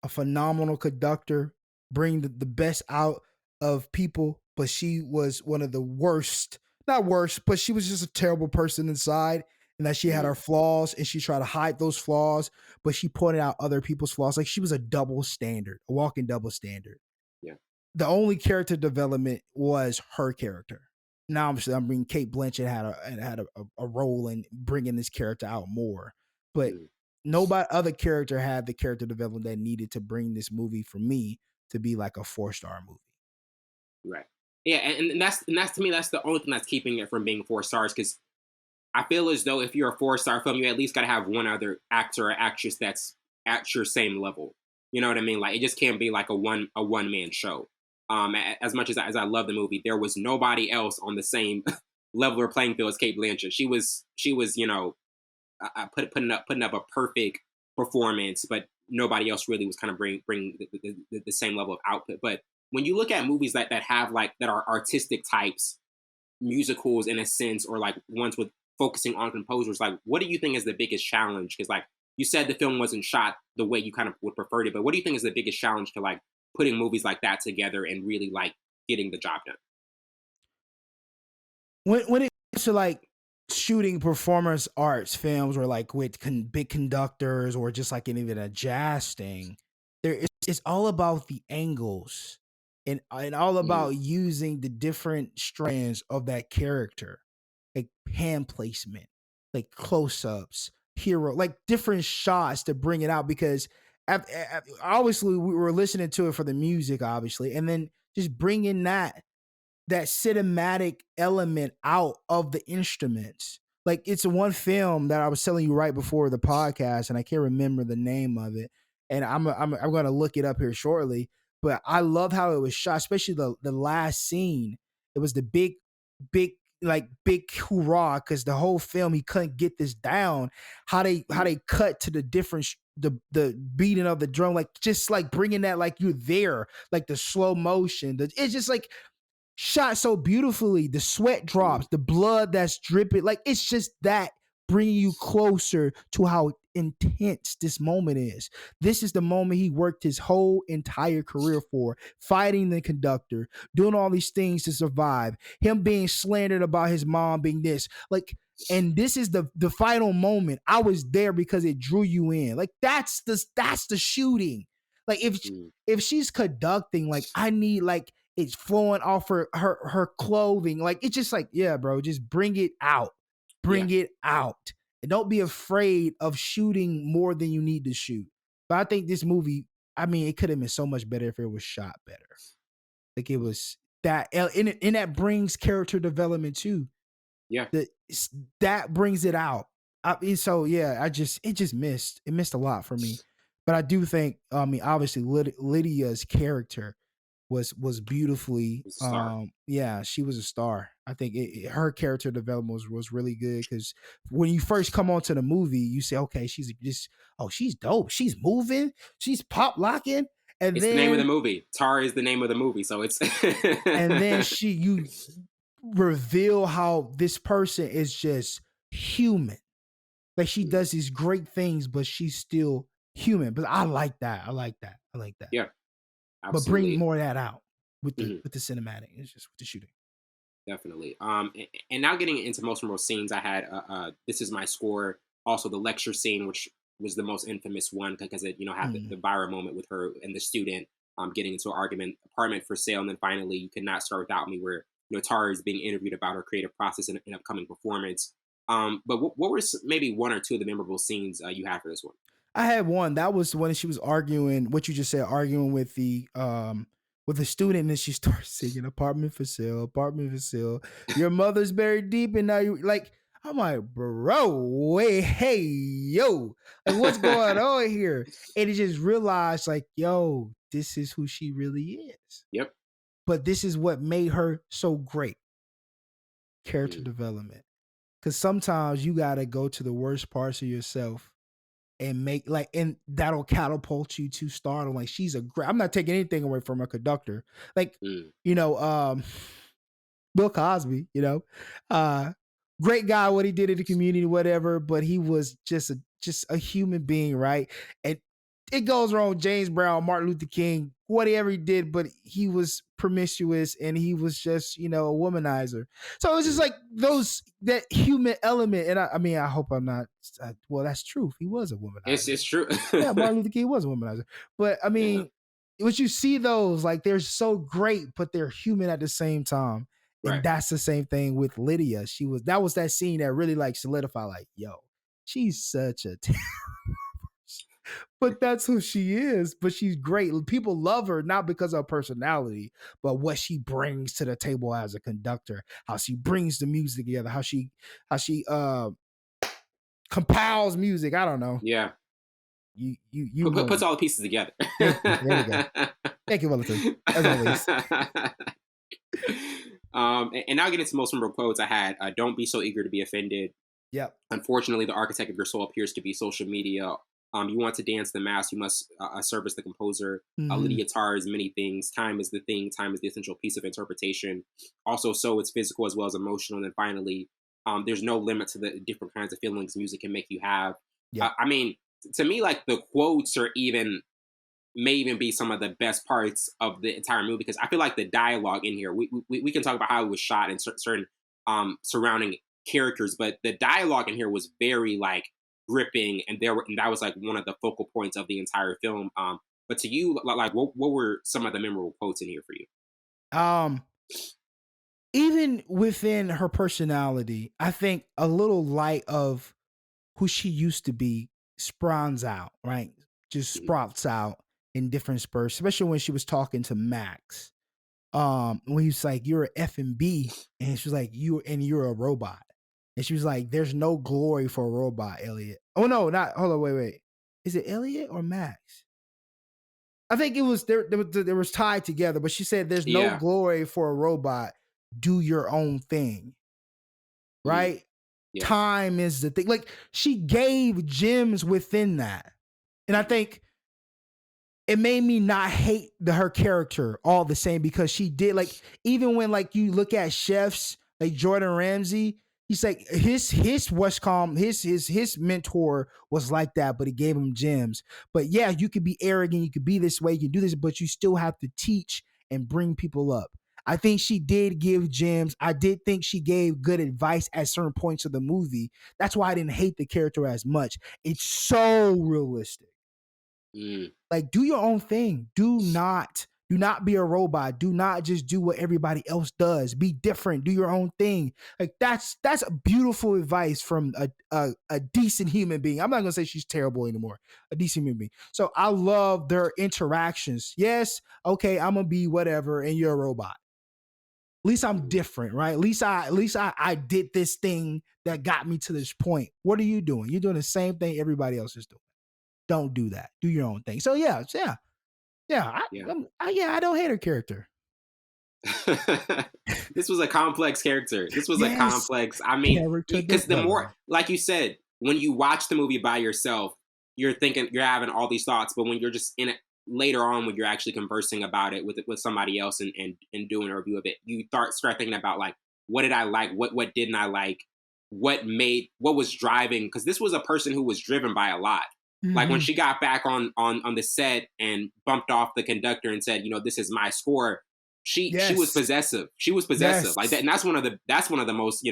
phenomenal conductor, bring the best out of people, but she was one of the worst. Not worst, but she was just a terrible person inside, and that she had her flaws, and she tried to hide those flaws, but she pointed out other people's flaws. Like, she was a double standard, a walking double standard. Yeah. The only character development was her character. Now, obviously, Cate Blanchett had a role in bringing this character out more, but nobody other character had the character development that needed to bring this movie, for me, to be like a 4-star movie. Right. Yeah, and that's to me, that's the only thing that's keeping it from being 4 stars, because I feel as though if you're a 4-star film, you at least got to have one other actor or actress that's at your same level. You know what I mean? Like, it just can't be like a one man show. As much as I love the movie, there was nobody else on the same level or playing field as Cate Blanchett. She was putting up a perfect performance, but nobody else really was kind of bring the same level of output. But when you look at movies that have like that are artistic types, musicals in a sense, or like ones with focusing on composers, like what do you think is the biggest challenge? Because like you said, the film wasn't shot the way you kind of would prefer it, but what do you think is the biggest challenge to like putting movies like that together and really like getting the job done? When it comes to like shooting performance arts films or like with big conductors or just like even a jazz thing, it's all about the angles and all Mm, about using the different strands of that character, like hand placement, like close-ups, hero, like different shots to bring it out. Because obviously we were listening to it for the music, obviously, and then just bringing that cinematic element out of the instruments. Like it's one film that I was telling you right before the podcast, and I can't remember the name of it. And I'm going to look it up here shortly. But I love how it was shot, especially the last scene. It was the big like big hoorah because the whole film he couldn't get this down. How they cut to the different the beating of the drum, like just like bringing that like you're there, like the slow motion. It's just like shot so beautifully. The sweat drops, mm, the blood that's dripping. Like it's just that bringing you closer to how intense this moment is. This is the moment he worked his whole entire career for, fighting the conductor, doing all these things to survive, him being slandered about his mom being this. Like, and this is the final moment. I was there because it drew you in. Like that's the shooting. Like mm. if she's conducting, like I need like it's flowing off her clothing. Like it's just like, yeah, bro, just bring it out. Yeah. Bring it out. And don't be afraid of shooting more than you need to shoot. But I think this movie, I mean, it could have been so much better if it was shot better. Like it was that, and that brings character development too. Yeah. That brings it out. I mean, so yeah, it missed a lot for me. But I do think, I mean, obviously Lydia's character was beautifully, It's a star. yeah, she was a star. I think her character development was really good because when you first come onto the movie, you say, okay, she's dope, she's moving, she's pop locking, and It's the name of the then movie. Tar is the name of the movie, so it's you reveal how this person is just human. Like she Mm, does these great things, but she's still human. But I like that. I like that. I like that. yeah, But bring absolutely. more of that out with the Mhm. with the cinematic. It's just with the shooting. Definitely. And now getting into most more scenes, I had "This Is My Score," also the lecture scene, which was the most infamous one because it, had Mm. the viral moment with her and the student getting into an argument, apartment for sale, and then finally "You Cannot Start Without Me," where Tara is being interviewed about her creative process and an upcoming performance. But what were maybe one or two of the memorable scenes you had for this one? I had one. That was when she was arguing, what you just said, arguing with the student, and she starts singing apartment for sale, apartment for sale. Your mother's buried deep, and now you like, I'm like, bro, wait, hey, yo, like what's going on here? And it just realized, like, yo, this is who she really is. Yep. But this is what made her so great. Character Mm, development. Cause sometimes you gotta go to the worst parts of yourself and make like, and that'll catapult you to stardom. Like she's a great, I'm not taking anything away from a conductor. Like, mm, you know, Bill Cosby, great guy, what he did in the community, whatever, but he was just a human being, right? And it goes wrong. James Brown, Martin Luther King, whatever he did, but he was promiscuous and he was just, a womanizer. So it was just mm. like that human element. And I mean, I hope I'm not, well, that's true. He was a womanizer. It's true. Yeah, Martin Luther King was a womanizer. But I Yeah. mean, what you see those, like they're so great, but they're human at the same time. And Right. that's the same thing with Lydia. That was that scene that really like solidified, like, yo, she's such a but that's who she is. But she's great. People love her not because of her personality, but what she brings to the table as a conductor, how she brings the music together, how she compiles music. I don't know. Yeah. You know Puts all the pieces together. Thank you. There we go. Thank you, Wellington. As always. And now getting to most memorable quotes, I had "Don't be so eager to be offended." Yep. Unfortunately, the architect of your soul appears to be social media. You want to dance the mass, you must service the composer. Mm-hmm. Lead guitar is many things. Time is the thing. Time is the essential piece of interpretation. Also, so it's physical as well as emotional. And then finally, there's no limit to the different kinds of feelings music can make you have. Yep. I mean, to me, like the quotes are even may even be some of the best parts of the entire movie because I feel like the dialogue in here. We can talk about how it was shot and certain surrounding characters, but the dialogue in here was very like gripping, and that was like one of the focal points of the entire film. But to you, like what were some of the memorable quotes in here for you? Um, Even within her personality, I think a little light of who she used to be spawns out, right? Just Mhm. sprouts out in different spurts, especially when she was talking to Max. When he's like, "You're a F and B," and she was like, "You're a robot," and she was like, "There's no glory for a robot, Elliot." Oh no, not hold on, wait. Is it Elliot or Max? I think it was there was tied together, but she said, "There's no Yeah. glory for a robot. Do your own thing." Mm. Right? Yeah. Time is the thing. Like she gave gems within that. And I Mhm. think it made me not hate her character all the same because she did like even when like you look at chefs like Jordan Ramsay, he's like his what's called his mentor was like that, but he gave him gems. But yeah, you could be arrogant, you could be this way, you can do this, but you still have to teach and bring people up. I think she did give gems. I did think she gave good advice at certain points of the movie. That's why I didn't hate the character as much. It's so realistic. Mm. Like, do your own thing. Do not be a robot. Do not just do what everybody else does. Be different. Do your own thing. Like that's a beautiful advice from a decent human being. I'm not gonna say she's terrible anymore. A decent human being. So I love their interactions. Yes, okay, I'm gonna be whatever, and you're a robot. At least I'm Mm. different, right? At least I did this thing that got me to this point. What are you doing? You're doing the same thing everybody else is doing. Don't do that. Do your own thing. So yeah. Yeah. I don't hate her character. This was a complex character. This was a Yes, complex. I mean, character because the more, development. like you said, when you watch the movie by yourself, you're thinking you're having all these thoughts. But when you're just in it later on, when you're actually conversing about it with somebody else and doing a review of it, you start thinking about like, what did I like? What didn't I like? What was driving? Because this was a person who was driven by a lot. Like when Mm-hmm. she got back on the set and bumped off the conductor and said, this is my score. She was Yes, possessive. She was possessive like that, yes. and that's one of the most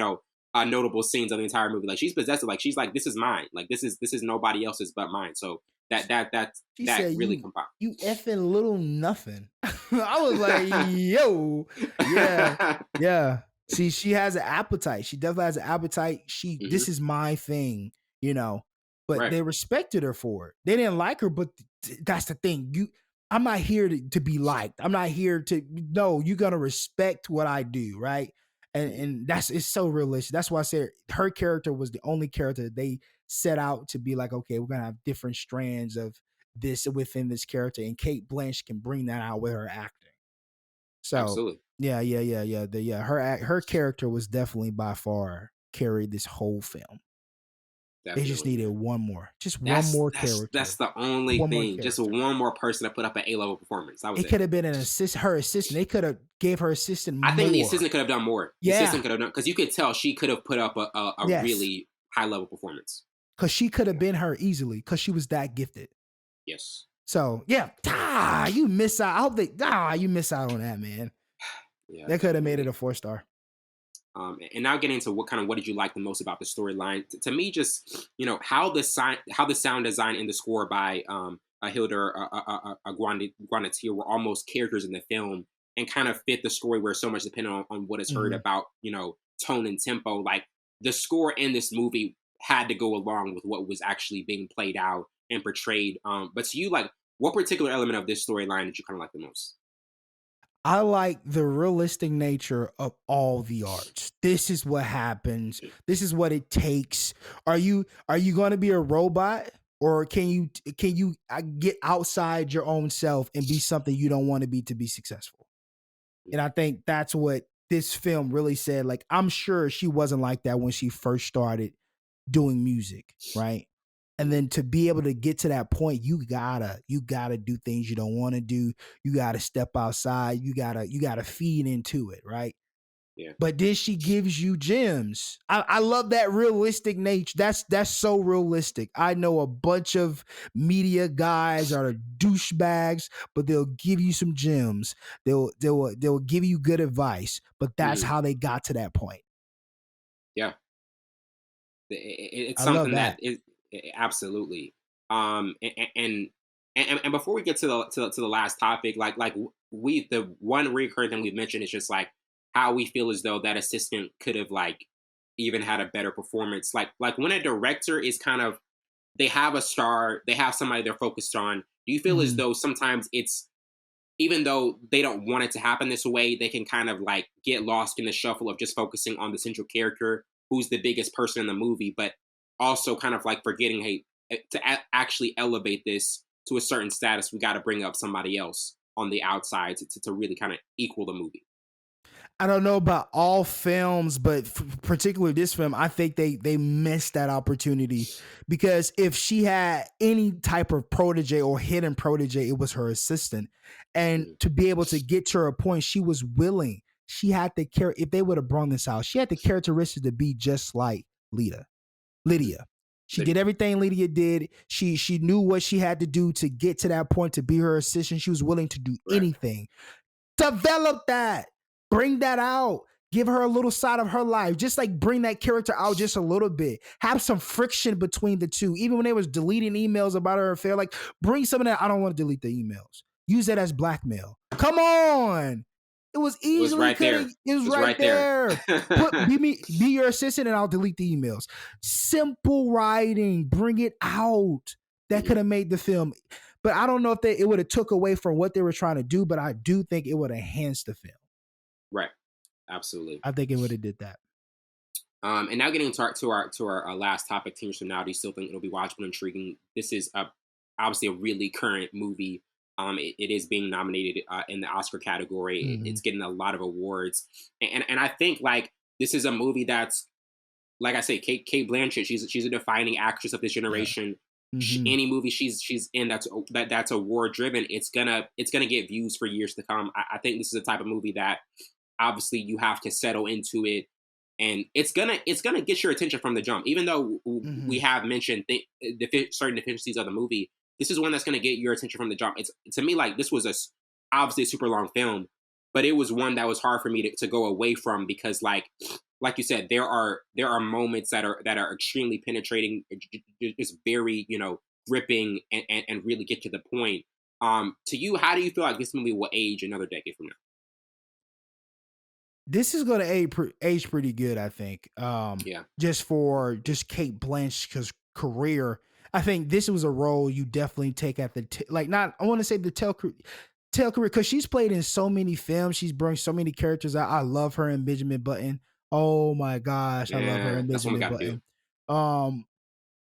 notable scenes of the entire movie. Like she's possessive. Like she's like, this is mine. Like this is nobody else's but mine. So She that said, really "You combined. you effing little nothing." I was like, "Yo, yeah, yeah." See, she has an appetite. She definitely has an appetite. This Hmm. is my thing, you know. But Right. they respected her for it. They didn't like her, but that's the thing. I'm not here to be liked. I'm not here to. No, you're gonna respect what I do, right? And Mhm. and that's it's so realistic. That's why I said her character was the only character that they set out to be like, okay, we're gonna have different strands of this within this character, and Kate Blanchett can bring that out with her acting. So Absolutely. her character was definitely by far carried this whole film. They just Definitely, needed man. one more That's character, the only one more thing. Just character. one more person to put up an A-level performance. That was It it. could have been her assistant. They could have gave her assistant I think the more. assistant could have done more. The Yeah, assistant could have done because you could tell she could have put up a yes, really high level performance. because she could have Yeah. been her easily because she was that gifted. Yes. So yeah, you miss out. I hope you miss out on that, man. Yeah. They could have made it Definitely. a 4 star. And now getting into what did you like the most about the storyline? To me, just how the sound design and the score by Hildur Guanatier were almost characters in the film and kind of fit the story where so much depended on what is heard Mhm. about tone and tempo. Like the score in this movie had to go along with what was actually being played out and portrayed. But to you, like what particular element of this storyline did you kind of like the most? I like the realistic nature of all the arts. This is what happens. This is what it takes. Are you going to be a robot, or can you get outside your own self and be something you don't want to be successful? And I think that's what this film really said. Like I'm sure she wasn't like that when she first started doing music, right? And then to be able to get to that point, you gotta do things you don't want to do. You gotta step outside. You gotta feed into it, right? Yeah. But then she gives you gems. I love that realistic nature. That's so realistic. I know a bunch of media guys are douchebags, but they'll give you some gems. They'll give you good advice. But that's how they got to that point. Yeah. It's I love something that. that is absolutely. And before we get to the last topic, like we the one recurring thing we've mentioned is just like how we feel as though that assistant could have like even had a better performance. Like when a director is kind of, they have a star, they have somebody they're focused on. Do you feel as Mhm. though sometimes it's, even though they don't want it to happen this way, they can kind of like get lost in the shuffle of just focusing on the central character who's the biggest person in the movie, but also kind of like forgetting, hey, actually elevate this to a certain status, we got to bring up somebody else on the outside to really kind of equal the movie. I don't know about all films, but particularly this film, I think they missed that opportunity, because if she had any type of protege or hidden protege, it was her assistant. And Mhm. to be able to get to her point, she was willing. She had the if they would have brought this out, she had the characteristics to be just like Mhm. Lydia. She did everything Lydia did. She knew what she had to do to get to that point to be her assistant. She was willing to do Right. anything. Develop that. Bring that out. Give her a little side of her life. Just like bring that character out just a little bit. Have some friction between the two. Even when they was deleting emails about her affair, like bring some of that. I don't want to delete the emails. Use that as blackmail. Come on. It was It was easily right could have. there. It was It was right right there. there. Be your assistant, and I'll delete the emails. Simple writing. Bring it out. That Mhm. could have made the film. But I don't know if it would have took away from what they were trying to do. But I do think it would have enhanced the film. Right. Absolutely. I think it would have did that. And now getting to our last topic, 10 years from now, do you still think it'll be watchable and intriguing? This is obviously a really current movie. It is being nominated in the Oscar category. It's Mhm. getting a lot of awards, and I think like this is a movie that's, like I say, Kate Blanchett. She's a defining actress of this Yeah. generation. Mhm. Any movie she's in that's award driven, it's gonna get views for years to come. I think this is the type of movie that obviously you have to settle into it, and it's gonna get your attention from the jump. Even though we Mhm. have mentioned certain deficiencies of the movie, this is one that's gonna get your attention from the jump. It's, to me, like this was obviously a super long film, but it was one that was hard for me to go away from, because like you said, there are moments that are extremely penetrating, just very, gripping, and really get to the point. To you, how do you feel like this movie will age another decade from now? This is gonna age pretty good, I think. Yeah. Just for just Kate Blanchett's career, I think this was a role you definitely take at the like. Not, I want to say the tail career, because she's played in so many films. She's brought so many characters out. I love her in Benjamin Button. Oh my gosh, I love her Yeah, in that's what we Benjamin got to do. Button. Um,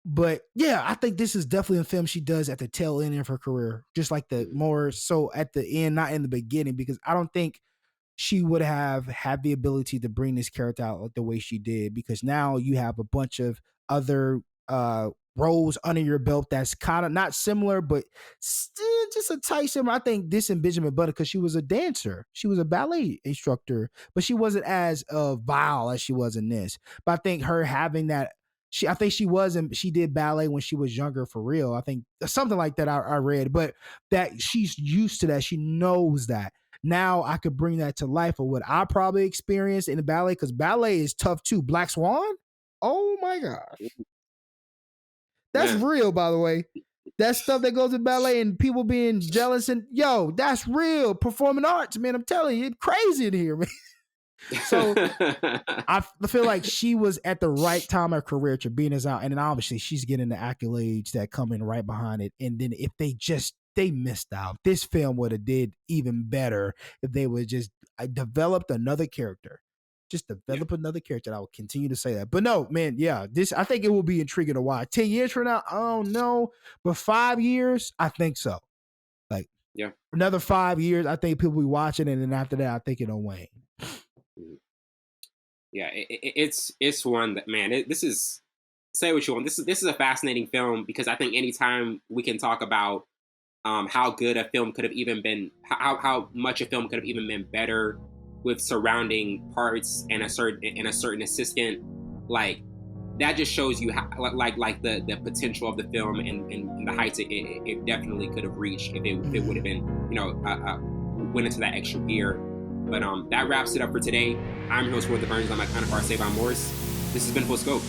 But yeah, I think this is definitely a film she does at the tail end of her career, just like the Mhm. more so at the end, not in the beginning, because I don't think she would have had the ability to bring this character out like the way she did, because now you have a bunch of other roles under your belt that's kind of not similar, but still just a tight similar. I think this and Benjamin Button, because she was a dancer, she was a ballet instructor, but she wasn't as vile as she was in this. But I think her having that, I think she was, and she did ballet when she was younger for real. I think something like that I read, but that she's used to that. She knows that. Now I could bring that to life of what I probably experienced in the ballet, because ballet is tough too. Black Swan? Oh my gosh. That's Man. real, by the way. That stuff that goes in ballet and people being jealous, and yo, that's real. Performing arts, man. I'm telling you, it's crazy in here, man. So I feel like she was at the right time of her career to being us out, and then obviously she's getting the accolades that come in right behind it. And then if they missed out, this film would have did even better if they would just developed another character. Just Yeah. develop another character. I will continue to say that. But no, man, yeah, this, I think it will be intriguing to watch. 10 years from now, I don't know, but 5 years, I think so. Like Yeah. another 5 years, I think people will be watching it, and then after that, I think it'll wane. Mhm. Yeah. It's one that, man. This is. say what you want. This is a fascinating film because I think anytime we can talk about how good a film could have even been, how much a film could have even been better with surrounding parts and a certain assistant, like that just shows you how, like the potential of the film and the heights it definitely could have reached if it would have been, went into that extra gear. But that wraps it up for today. I'm your host, Reuben Vincent. I'm my counterpart, Savon Morris. This has been Full Scope.